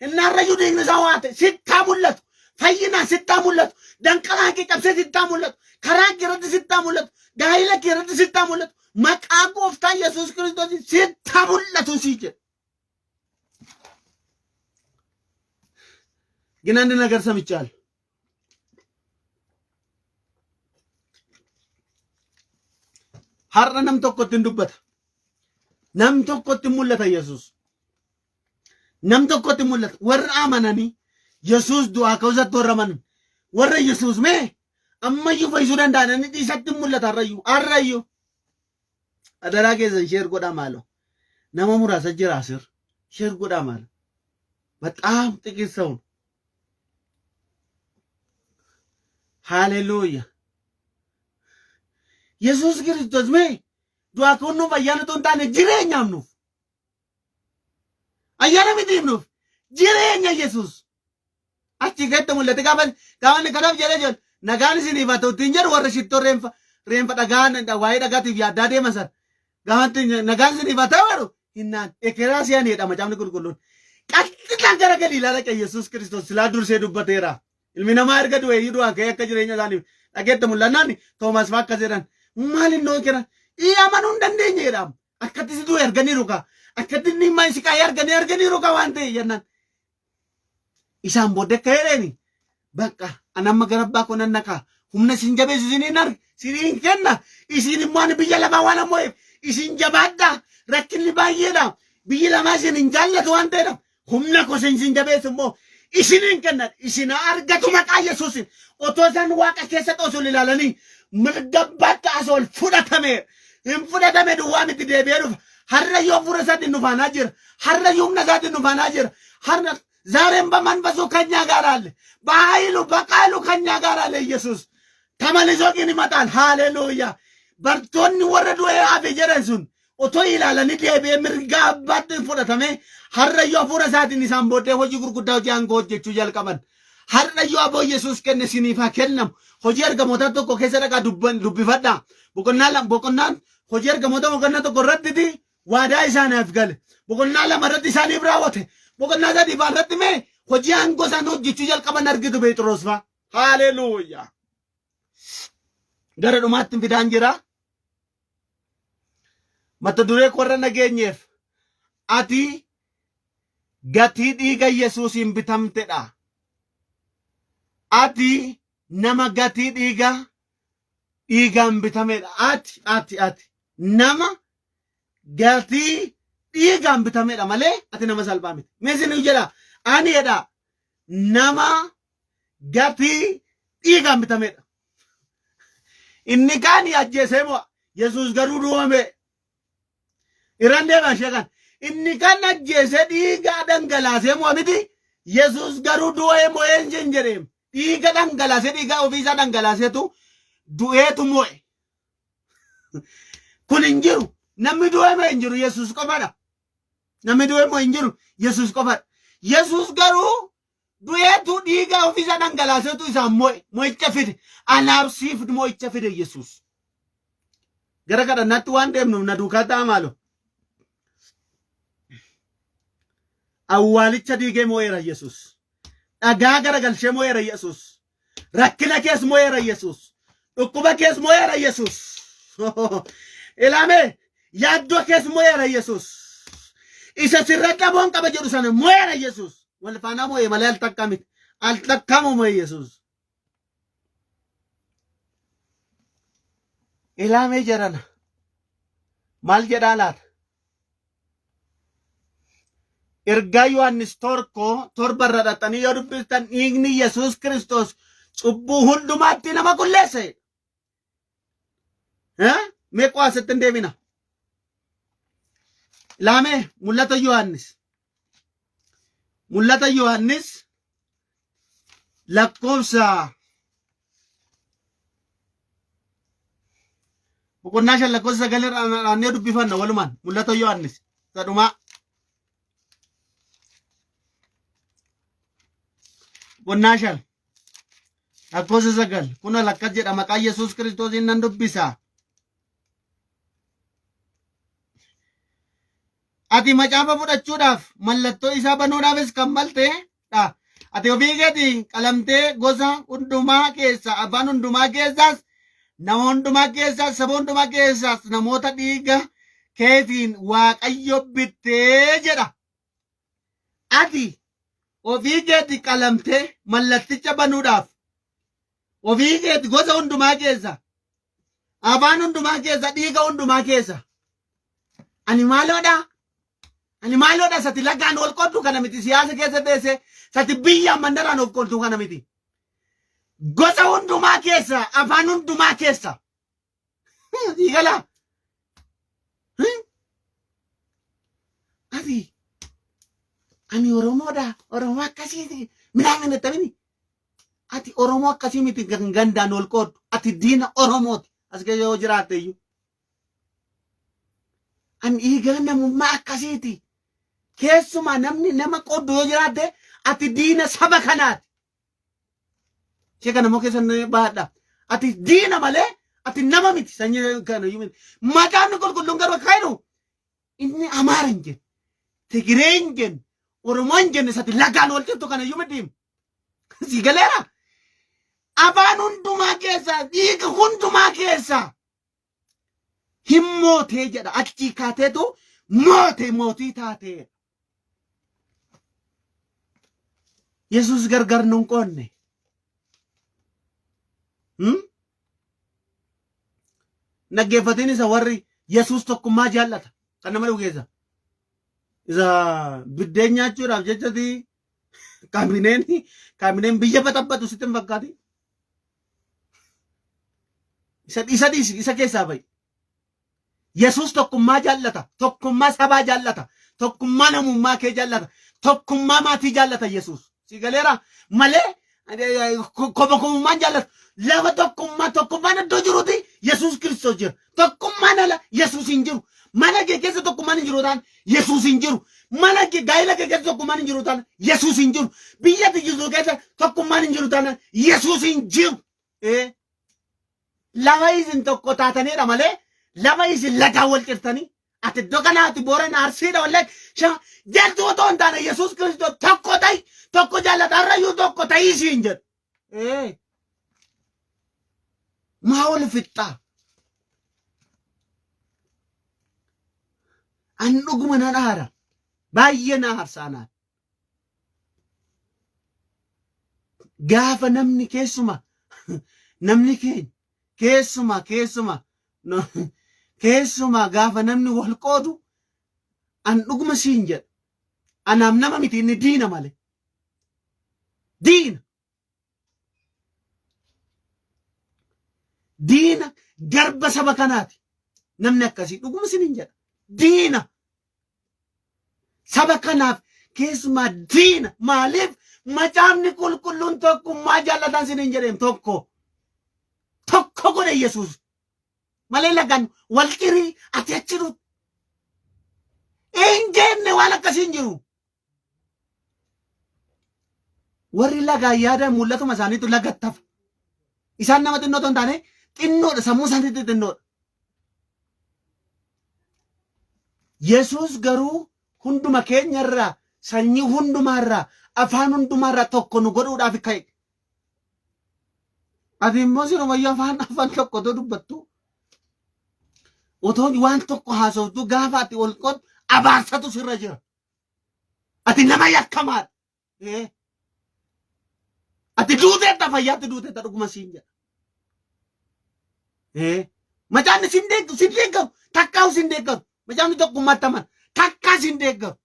inni harrayyuu dhiigni isaa waate sittaa mul'atu fayyinaan sittaa mul'atu danqaraa kee cabsee sittaa mul'atu karaa kee irratti sittaa mul'atu gaa'ila kee irratti sittaa mul'atu maqaa gooftaa yesuus kiristoos sittaa mul'atu sii jedhe ግን አንድ ነገር ሰምቻለሁ har'a nam tokkotti hin dubbata. Nam tokkotti mul'ata Yesuus. Nam tokkotti mul'ata. Warra amananii Yesuus du'aa ka'uusatti warra amanan. Warra Yesuus mee ammayyuu fayyisuu danda'an inni isatti mul'ata har'ayyuu. Adaraa keessan sheer godhaa maaloo. Nama muraasa jira asir. Sheer godhaa maaloo. በጣም ጥቂት ሰው ነው። ሃሌሉያ ኢየሱስ ክርስቶስ ሜ ዱአ ኮኑ በያነቱን ታነ ጅሬኛም ነው አያነ ምንም ነው ጅሬኛ ኢየሱስ አቺ ገተሙ ለተጋበል ጋውን ከዳብ ጀለጀል ነጋን ሲኒ ባቶ ትንጀር ወረሽቶ ሬንፈ ዳጋን ዋይ ዳጋት ያዳዴ መሰር ጋንት ነጋን ሲኒ ባታወሩ እናን ኤከራሲያን ሄዳ መጫምን ጉልጉሉን ቀጥታን ገረገል ይላል ኢየሱስ ክርስቶስ ስላዱር ሴዱበቴራ ilmi namaa erga du'e yiduu akka akka jireenya isaanii dhageette mul'annaan Toomaas faa akka jedhan maaliin noo kira amanuu hin dandeenye jedham akkatti si du'e arganiiru ka akkatti inni himmaa si qaayee arganiiru ka waan ta'e jennaan isaan booddee akka jedheeni bakka anamma garabbaa kun annaka humna isin jabeessu isiniin arge isiniin kenna isin immoo ani biyya lamaa waan ammoo isin jabaadha rakkinni baay'eedha biyyi lamaa isin hin jaallatu waan ta'eedha humna koo isin jabeessu immoo isinin kennan isin argatu maqaa Yesuusin otoo isaan waaqa keessa osoo ilaalanii mirgabbaatti asoo hin fudhatame duwwaa miti deebi'ee dhufa har'a yoo fuula isaatiin nufaanaa jira har'a yoo humna isaatiin nufaanaa jira har'a ዛሬም በመንፈሱ ከኛ ጋር አለ በኃይሉ በቃሉ ከኛ ጋር አለ ኢየሱስ ተመልሶ ግን ይመጣል ሃሌሉያ በርቶኒ ወረዱ አቤ ጀረሱን ኦቶ ይላለኒ deebi'ee mirgabbaatti fudhatame har'a yoo fuula isaatiin isaan booddee hojii gurguddaa hojii aangoo hojjechuu jalqaban har'a yoo aboo Yesuus kenne isiniif haa kennamu hojii ergamoota tokko keessa dhaqaa dubbifadhaa boqonnaan hojii ergamoota boqonnaa tokko irratti waadaa isaaniif gale boqonnaa lama irratti isaaniif raawwate boqonnaa sadii irratti mee hojii aangoo isaan hojjechuu jalqaban argitu Phexros faa haleluuyaa gara dhumaatti fidaan jira mata duree warra nageenyeef ati gatii dhiiga Yesuusiin bitamtedha. Ati nama gatii dhiigaan bitamedha. Ati nama gatii dhiigaan bitamedha malee ati nama salphaa miti. Meesini jedha ani jedha nama gatii dhiigaan bitamedha. Inni kaan ajjeesee moo Yesuus garuu du'ame. Iraan deeman sheekan. Inni kan ajjeesee dhiiga dhangalaasee moo miti Yesuus garuu du'ee moo'een jedheem dhiiga dhangalaasee dhiiga ofiisaa dhangalaaseetu du'eetu moo'e. Kun hin jiru namni du'ee moo hin jiru Yesuus qofadha. Namni du'ee moo hin jiru Yesuus qofadha. Yesuus garuu du'eetu dhiiga ofiisaa dhangalaaseetu isaan moo'icha fide anaaf siif moo'icha fide Yesuus. Gara kadhannaatti waan deemnuuf na duukaa ta'a maaloo. awwaalicha diigee moo'eera Yesuus. Dhagaa garagalchee moo'eera Yesuus. Rakkina kees moo'eera Yesuus. Dhukkuba kees moo'eera Yesuus. Ilaame yaaddoo kees moo'eera Yesuus. Isa sirra qaboon qaba jedhu sana moo'eera Yesuus. Wal faanaa moo'ee malee al takkamu moo'e Yesuus. Ilaame jarana maal jedhaa laata? Ergaa Yohaannis torba irra dhaqanii yoo dubbistan dhiigni Yesuus Kiristoos cubbuu hundumaatti nama qulleesse. Mee qo'aasitti hin deebina. Ilaame mul'ata Yohaannis lakkoofsa boqonnaa 5 lakkoofsa 9 irraa dubbifanna walumaan mul'ata Yohaannis sadhumaa. Boqonnaa 5 lakkoofsa 9 kun lakkas jedha maqaa Yesuus Kiristoosiin nan dubbisa. Ati macaafa fudhachuudhaaf mallattoo isaa banuudhaafis kan malteedha. Ati ofii keetii qalamtee gosa hundumaa keessaa afaan hundumaa keessaas nama hundumaa keessaas saba hundumaa keessaas namoota dhiiga keetiin Waaqayyo bittee jedha. Ati ofii keetii qalamtee mallatticha banuudhaaf ofii keetii gosa hundumaa keessa afaan hundumaa keessa, dhiiga hundumaa keessa. Ani maaloodha sati lagaan ol qoddu kana miti, siyaasa keessa teesse sati biyya mandaraan of qoddu kana miti. Gosa hundumaa keessa, afaan hundumaa keessa. Igala. Ani Oromoodha, Oromoo akkasiiti. Midhaan hin jettamini. Ati Oromoo akkasii miti gandaan ol qoddu. Ati diina Oromooti. As keessa yoo jiraatte iyyuu. Ani dhiiga namummaa akkasiiti. Keessumaa namni nama qoddu yoo jiraatte ati diina saba kanaati. Ishee kana moo keessan baadha. Ati diina malee ati nama miti sanyii kana iyyuu miti. Maqaan qulqulluun garuu akka jedhu inni Amaara hin jenne, Tigiree hin jenne, Oromoo hin jenne sati lagaan ol jirtu kana iyyuu miti. Si galeera. Afaan hundumaa keessa, dhiiga hundumaa keessa. Hin mootee jedha achii kaateetu mootii taatee. Yesus gargar nun qoonne. Naggeeffatiin isa warri Yesus tokkummaa jaallata. Kan nama dhugeessa. Isa biddeen nyaachuudhaaf jechati kaabineen biyya baxabbatu sitti hin fakkaati. Isa keessaa ba'i. Yesus tokkummaa jaallata. Tokkummaa sabaa jaallata. Tokkummaa namummaa kee jaallata. Tokkummaa maatii jaallata Yesus. Si galeera malee kophaa jaallata. Lafa tokkummaan iddoo jiruti Yesus Kiristoos jira. Tokkummaan ala Yesus hin jiru. Mana kee keessa tokkummaan hin jiru taan Yesus hin jiru. Mana kee gaa'ela kee keessa tokkummaan hin jiru taan Yesus hin jiru. Biyya jirtu keessa tokkummaan hin jiru taan Yesus hin jiru. Lafa isin tokko taatanidha malee lafa isin lagaa wal qirtanii ati iddoo kanaatti Boorana Arsiidha wallee jaltuu otoo hin taane Yesus Kiristoos tokko ta'i tokko jaallata harrayyuu tokko ta'ii isiin jedhu. Maa ol fixxaa? An dhuguma nan aara. Baay'ee na aarsaanaan. Gaafa namni namni keenya keessumaa gaafa namni wal qoodu an dhuguma siin jedha. Anaaf nama miti inni diina malee. Diina garba saba kanaati. Namni akkasii dhuguma siin jedha. Diina. Saba kanaaf keessumaa diina. Maaliif macaafni qulqulluun tokkummaa jaallatan siin jedheen tokko godhe Yesus. Malee lagaan wal qirii ati achi jiru. Hin jenne waan akkasii hin jiru. Warri lagaa yaada mul'atuma isaaniitu lagattafa. Isaan nama xinnoo hin taane xinnoodha sammuu isaaniitti xinnoodha. Yesus garuu hunduma keenyarraa sanyii hundumaarraa afaan hundumaarraa tokko nu godhuudhaaf ka'e. Ati immoo sirumayyuu afaan tokko otoo dubbattu otoo waan tokko haasoftu gaafa ati ol qoddu abaarsatu sirra jira. Ati nama yakkamaadha. Ati duuteetta fayyaatti duuteetta dhuguma siin jedha. Macaafni sin deeggaru takkaa sin deeggaru. Macaafni tokkummaatti amana takkaa sin deeggaru.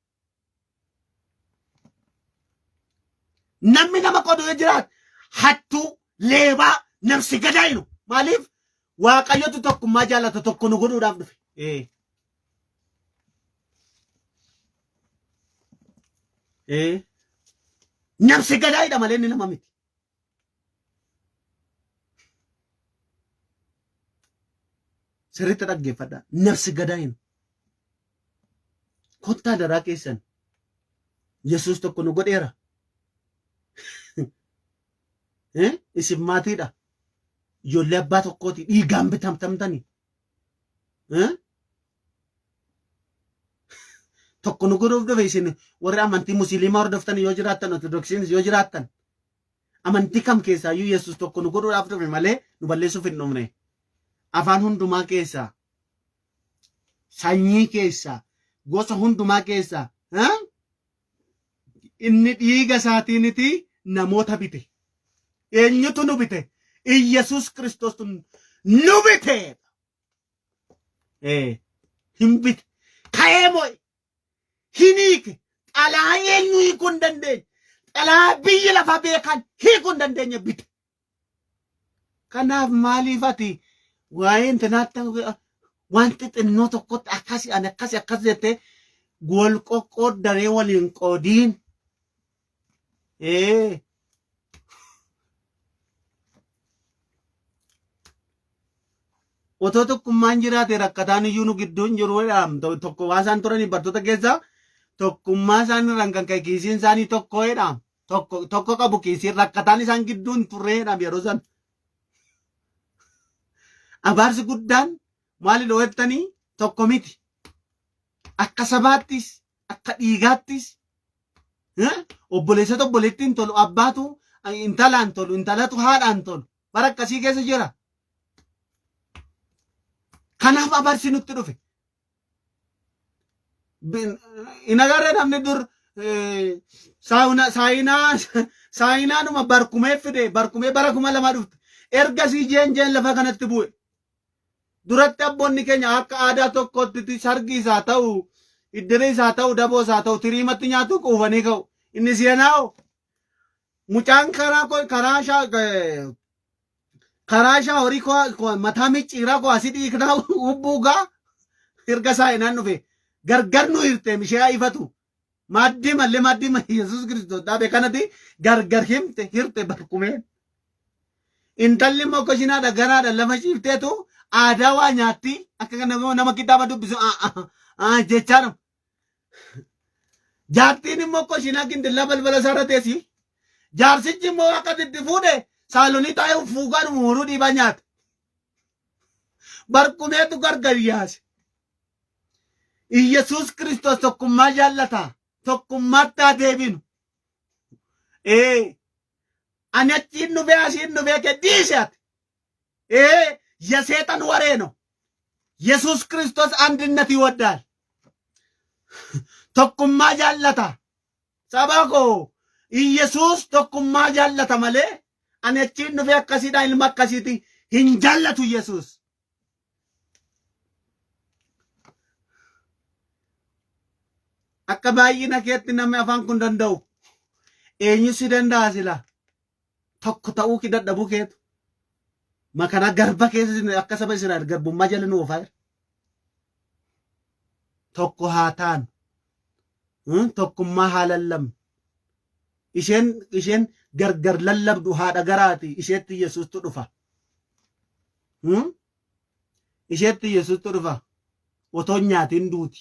Namni nama qodu yoo jiraatu hattuu leebaa namsi gadaayinu. Maaliif Waaqayyotu tokkummaa jaallata tokko nu godhuudhaaf dhufe. Namsi gadaayidha malee inni nama miti. Sirriitti dhaggeeffadhaa. Namsi gadaayinu. Kottaa daraa keessan Yesus tokko nu godheera. Isin maatiidha. Ijoollee abbaa tokkooti dhiigaan bitamtamtanii. Tokko nu godhuuf dhufe isin warri amantii musliimaa hordoftanii yoo jiraattan ortodoksiinis yoo jiraattan amantii kam keessaayyuu Yesus tokko nu godhuudhaaf dhufe malee nu balleessuuf hin dhumne. Afaan hundumaa keessaa, sanyii keessaa, gosa hundumaa keessaa inni dhiiga isaatiiniti namoota bite. Eenyutu nu bite? Yesus Kiristoos nu bite. hin bite. Ka'ee mo'e. Hin hiike. Xalaa eenyu hiikuu hin dandeenye. Xalaa biyya lafa beekan hiikuu hin dandeenye bite. Kanaaf maaliif ati waa'ee intanaatti wanti xinnoo tokkotti akkasi ani akkas jettee wal qoqqooddaree waliin qoodiin. Otoo tokkummaan jiraate rakkataan iyyuu nu gidduun jiru jedham. Tokko waan isaan turanii bartoota keessaa tokkummaa isaan irraan kan ka'e kiisiin isaanii tokko jedham. Tokko qabu kiisiin rakkataan isaan gidduun turre jedham yeroo san. Abaarsi guddaan maali dho'ettanii tokko miti. Akka sabaattis akka dhiigaattis obboleessota obboleettiin tolu abbaatu intalaan tolu intalatu haadhaan tolu bara akkasii keessa jira. Kanaaf abaarsi nutti dhufe. Hin agarree namni dur saayinaanuma barkumee fide barkumee bara 2000 dhufte ergasii jeen lafa kanatti bu'e. Duratti abboonni keenya akka aadaa tokkotti sargi isaa ta'u iddire isaa ta'u daboo isaa ta'u tiriimatti nyaatu quufanii ka'u. Inni seenaa'u mucaan karaa shaaworii koo mataa micciiraa koo asii dhiignaa ubbuugaa erga saayinaan dhufe gargar nu hirte mishee ifatu. Maaddii mallee maaddii Yesuus Kiristoos dhaabe kanatti gargar hirte barkumeen. Intalli immoo koshinaadha garaadha lafa ciifteetu aadaa waa nyaatti akka nama kitaaba dubbisu jechaadha. Jaartiin immoo koshinaa gindilla balbala isaarra teessi. Jaarsichi immoo akka itti fuudhe saalonii taa'ee fuugaan umuuruu dhiibaa nyaata. Barkumeetu gargar yaase. Yesuus Kiristoos tokkummaa jaallata. Tokkummaatti haa deebinu. Ani achiin dhufee asiin dhufee keddiise ati. የሴጣን ወሬ ነው። ኢየሱስ ክርስቶስ አንድነት ይወዳል። ቶኩማ ጃለታ ሰባኮ ኢየሱስ ቶኩማ ጃለታ ማለ አነቺን ኑፌ አከሲዳ ኢልማ አከሲቲ ሂንጃለቱ ኢየሱስ አከባይና ከት ነመ አፋን ኩን ደንደው ኤኙ ሲደንዳ ሲላ ቶኩ ታኡ ኪደደቡ ከት makana garba keessa akka saba Israa'el garbummaa jala nu oofaa tokko haa taanu tokkummaa haa lallabnu isheen gargar lallabdu haadha garaati isheetti Yesuustu dhufa isheetti Yesuustu dhufa otoo nyaatiin duuti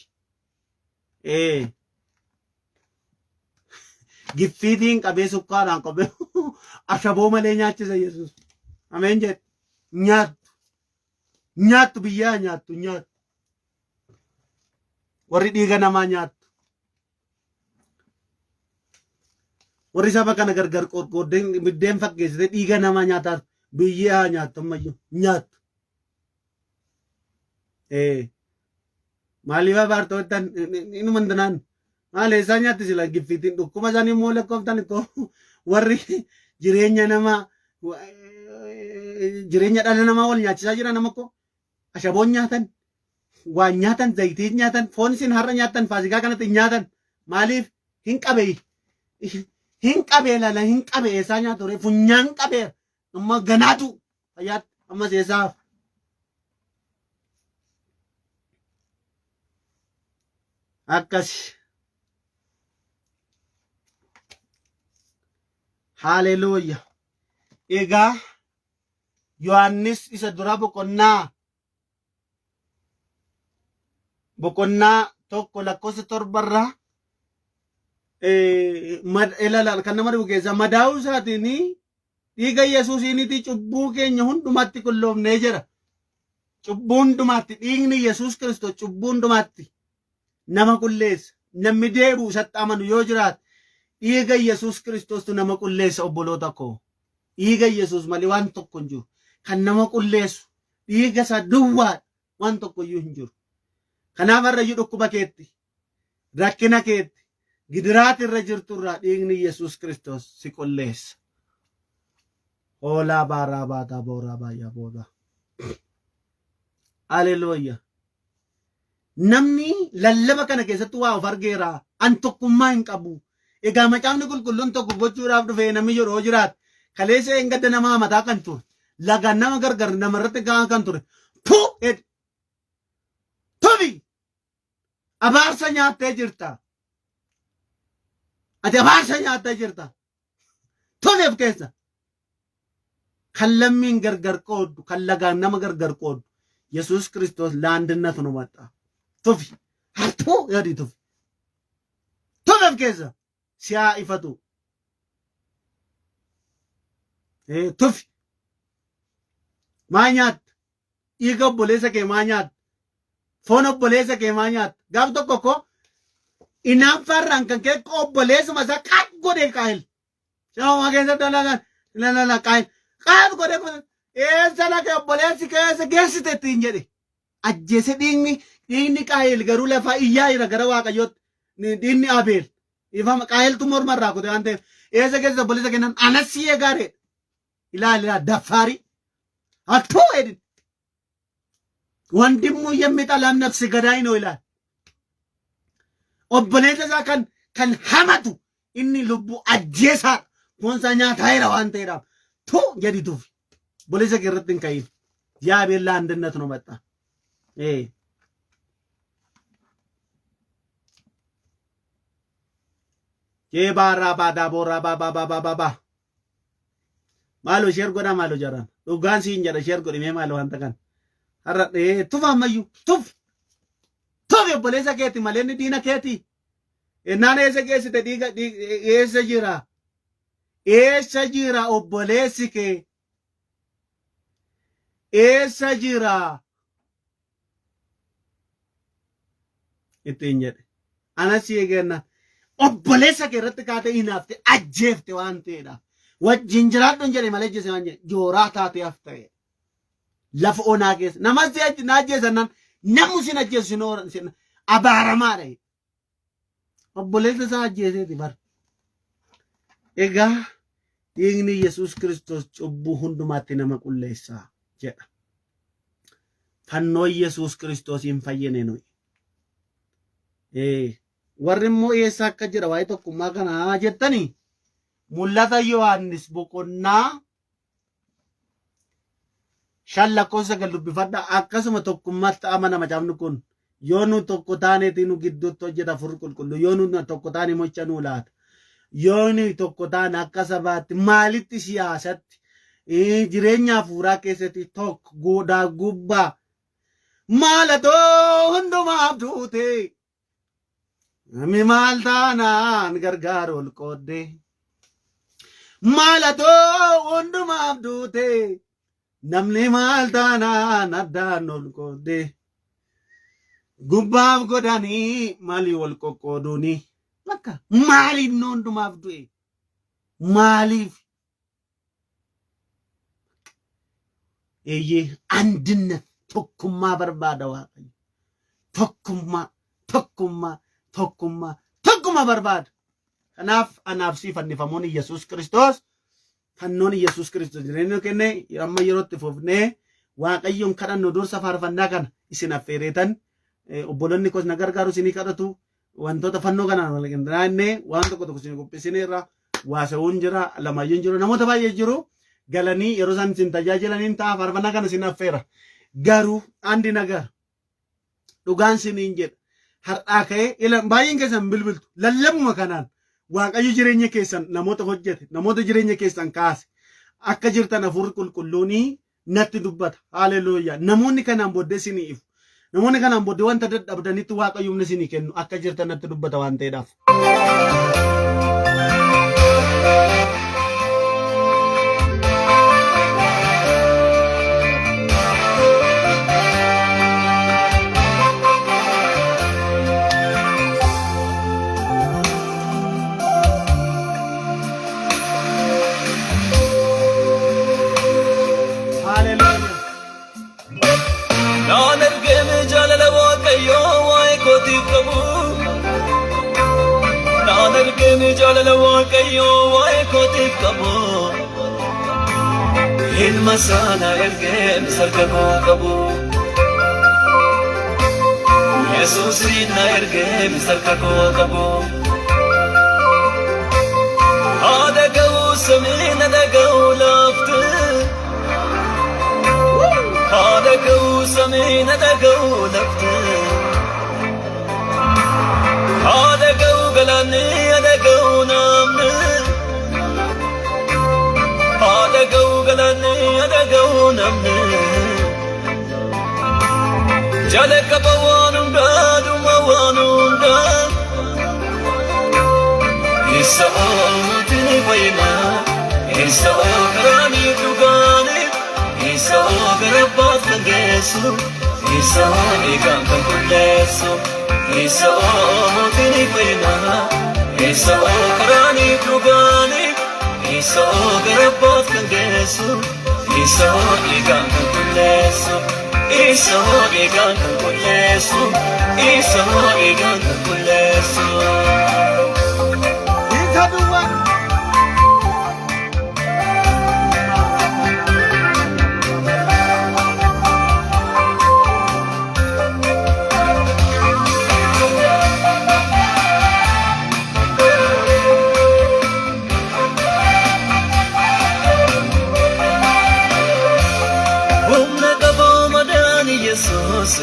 giffiitiin qabee sukkaaraan qabee ashaboo malee nyaachisa Yesuus ameen jedhe nyaattu biyyaa nyaattu warri dhiiga namaa nyaattu warri saba kana gargar qoqqooddeen biddeen fakkeessite dhiiga namaa nyaataa biyyaa nyaattu ammayyuu nyaattu maaliif abaartootan inuma danaan maal eessaa nyaatti sila giffiitiin dhukkuma isaanii immoo lakkooftan warri jireenya namaa jireenya dhala namaa wal nyaachisaa jira nama ko ashaboon nyaatan waan nyaatan zayitiin nyaatan foon isin har'a nyaatan faasikaa kanatti nyaatan maaliif hin qabee lala hin qabee eessaa nyaatu ree funyaan qabee amma ganaatu fayyaat amma seesaaf akkas haleluuya egaa Yohaannis isa dura boqonnaa tokko lakkoofsa 7 irraa kan nama dhibu keessa madaa'uu isaatiin dhiiga Yesuusiiniti cubbuu keenya hundumatti qulloofnee jira. Cubbuu hundumaatti dhiigni Yesuus Kiristoos cubbuu hundumaatti nama qulleessa. Namni deebi'u isatti amanu yoo jiraate dhiiga Yesuus Kiristoostu nama qulleessa obboloota koo. Dhiiga Yesuus malee waan tokko hin jiru. Kan nama qulleessu dhiiga isaa duwwaa waan tokko iyyuu hin jiru. Kanaaf har'a iyyuu dhukkuba keetti rakkina keetti gidiraati irra jirtu irraa dhiigni Yesuus Kiristoos si qulleessa. Hoolaa baaraa baataa booraa baay'aa booda. Haleluuya. namni lallaba kana keessatti waa of argeera an tokkummaa hin qabu egaa macaafni qulqulluun tokko gochuudhaaf dhufee namni yeroo jiraat kaleessa hin gadda namaa mataa kan ture lagaan nama gargar namarratti gahaa kan ture tufi abaarsa nyaattee jirta ati abaarsa nyaattee jirta tufiif keessa kan lammiin gargar qoodu kan lagaan nama gargar qoodu Yesuus Kiristoos ለአንድነት ነው መጣ tufi hartu yadi tufiif keessa siyaa ifatu tufi maa nyaatta dhiiga obboleessa kee maa nyaatta foon obboleessa kee maa nyaatta gaaf tokko ko inaaffarraan kan kee obboleessuma isaa qaat godhee qaayil shawaa keessatti dalagaan qaayil qaat godhee eessa laqee obboleessi keessa geessite ittiin jedhe ajjeese dhiigni qaayil garuu lafaa iyyaa jira gara waaqayyootti dhiigni abeel ifama qaayiltu mormarraa kute waan ta'eef eessa keessa obboleessa kennan anassi eegaare ilaalaa daffaarii attuu edin ወንድሙ የሚጠላም ነፍስ ገዳይ ነው ይላል obboleessa isaa kan hamatu inni lubbuu ajjeesaa foonsaa nyaataayira waan ta'eedhaaf tuu jedhituuf obboleessa kee irratti hin ka'iin እግዚአብሔር ለአንድነት ነው መጣ የባራ ባዳ ቦራ ባባባባባ ማሎ ሼር ጎዳ ማሎ ጀራን ዱጋን ሲንጀራ ሼር ጎዲ ሜ ማሎ አንተ kan har'a tufaammayyu tuf obboleessa keeti malee inni diina keeti innaan eessa geessite dhiiga eessa jira obboleessi kee eessa jira ittiin jedhe anas eegenna obboleessa kee irratti kaatee hinaafte ajjeefte waan ta'eedhaaf wajjin jiraadhuun jedhe malee jese waan jedhe jooraa taatee hafta'e lafa onaa keessa namas ajjeesannan namu sin ajjeesu sin abaaramaadha obboleessa isaa ajjeeseeti bar egaa dhiigni Yesuus Kiristoos cubbuu hundumaatti nama qulleessaa jedha fannoo Yesuus Kiristoos hin fayyine nuyi warri immoo eessa akka jira waa'ee tokkummaa kanaa jettanii mul'ata Yohaannis boqonnaa 5 lakkoofsa dubbifadha akkasuma tokkummaatti amana macaafni kun yoo nu tokko taaneeti nu gidduutti hojjeta Hafuurri Qulqulluu yoo nu tokko taane mocha nu laata yoo nu tokko taane akka sabaatti maalitti siyaasatti jireenya hafuuraa keessatti tokko goodaa gubbaa maalatoo hundumaaf duute nami maal taanaan gargaaru ol qoodde maalatoo hundumaaf duute namni maal taanaan addaan ol qoodde gubbaaf godhanii maalii wal qoqqooduuni bakka maaliif nu hundumaaf du'e maaliif eeyyee አንድነት tokkummaa barbaada waaqayyo tokkummaa barbaada kanaaf anaaf si fannifamuun Yesuus Kiristoos fannoon Yesuus Kiristoos jireenya kenne amma yerootti fufnee waaqayyoon kadhannu dursa faarfannaa kana isin affeereetan obbolonni kos na gargaaru isinii kadhatu wantoota fannoo kanaan wal qindaa'inne waan tokko isin qopheessineerra waasa'uun jira lamayyoon jiru namoota baay'ee jiru galanii yeroo isaan isin tajaajilaniin ta'a faarfannaa kana isin affeera garuu andi nagar dhugaan isiniin jedha har'aa ka'ee baay'een keessan bilbiltu lallabuma kanaan waaqayyo jireenya keessan namoota hojjete namoota jireenya keessan kaase akka jirtan Hafuurri Qulqulluunii natti dubbata haleluuyaa namoonni kanaan booddee isinii ifu namoonni kanaan booddee wanta dadhabdanitti waaqayyoon isinii kennu akka jirtan natti dubbata waan ta'eedhaaf. Ilmasana ergen sargamo kabu Yesus rinna erge misarka ko kabo Adagau samin adagau lafte Adagau samin adagau lafte Adagau galani adagau namne Adagau galani adagau namne Jalaka bawanunda dumawanunda Isa mutini bayna Isa karani dugane Isa garabat kangesu Isa ikan kankulesu Isa mutini bayna Isa karani dugane Isa garabat kangesu Isa ikan kankulesu Isa ikan kankulesu Isa ikan kankulesu Ikaduwan. Humna kabo madani Yesus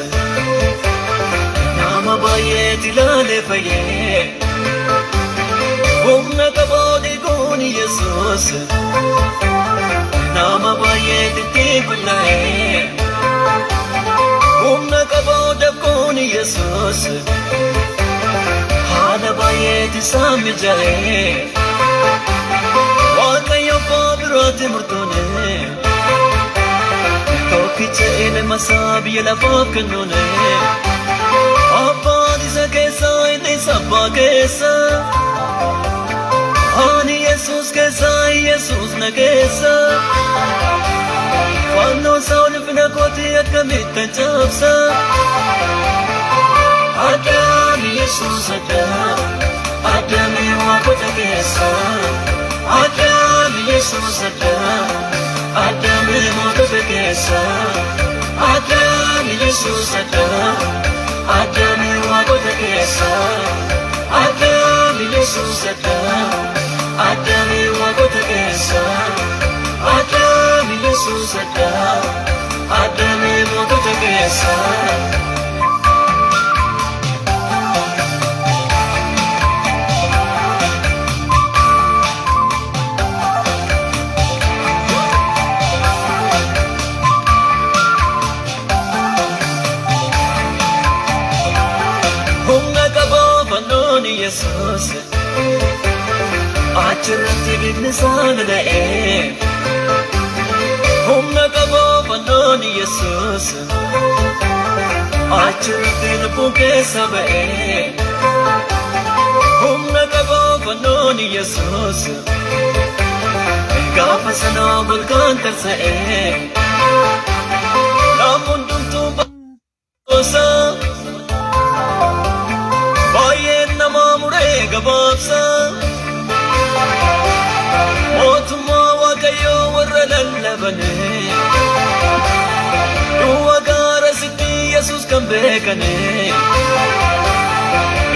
Nama baye tilale faye Humna kabo diguni Yesus Nama baye tikunae Humna kabo dakuni Yesus Hana baye tisami jae Wakayo pabirati murtone Tokiche ene masabi la faknone Abba disa kesa ene sabba kesa Ani Jesus kesa Jesus na kesa Quando saul fina koti akamit chapsa Adam Jesus Adam wa kota kesa Adam Jesus Adam moto kesa Adam Jesus Adam wa kota kesa Adam Jesus Adam wa kota kesa Adam Jesus Adam moto kesa Yesus Achirati bignisan dae Humna kabo panoni Yesus Achirati nupuke sabe Humna kabo panoni Yesus Gapasana bulkan tarsae Namun tuntuba Osa Gababsa Motuma wakayo waralallabane Duwagara siti Yesus kambekane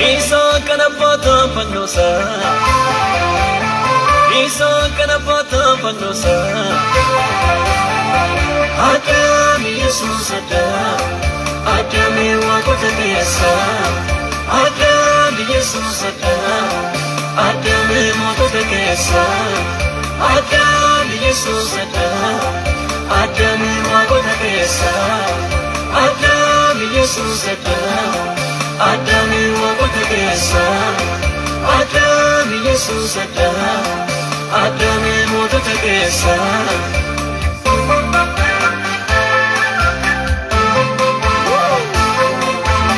Isa kanapata panosa Isa kanapata panosa Adam Yesus Adam wakota kesa Adam Yesus Adam moto kesa Adam Yesus Adam wakota kesa Adam Yesus Adam wakota kesa Adam Yesus Adam moto kesa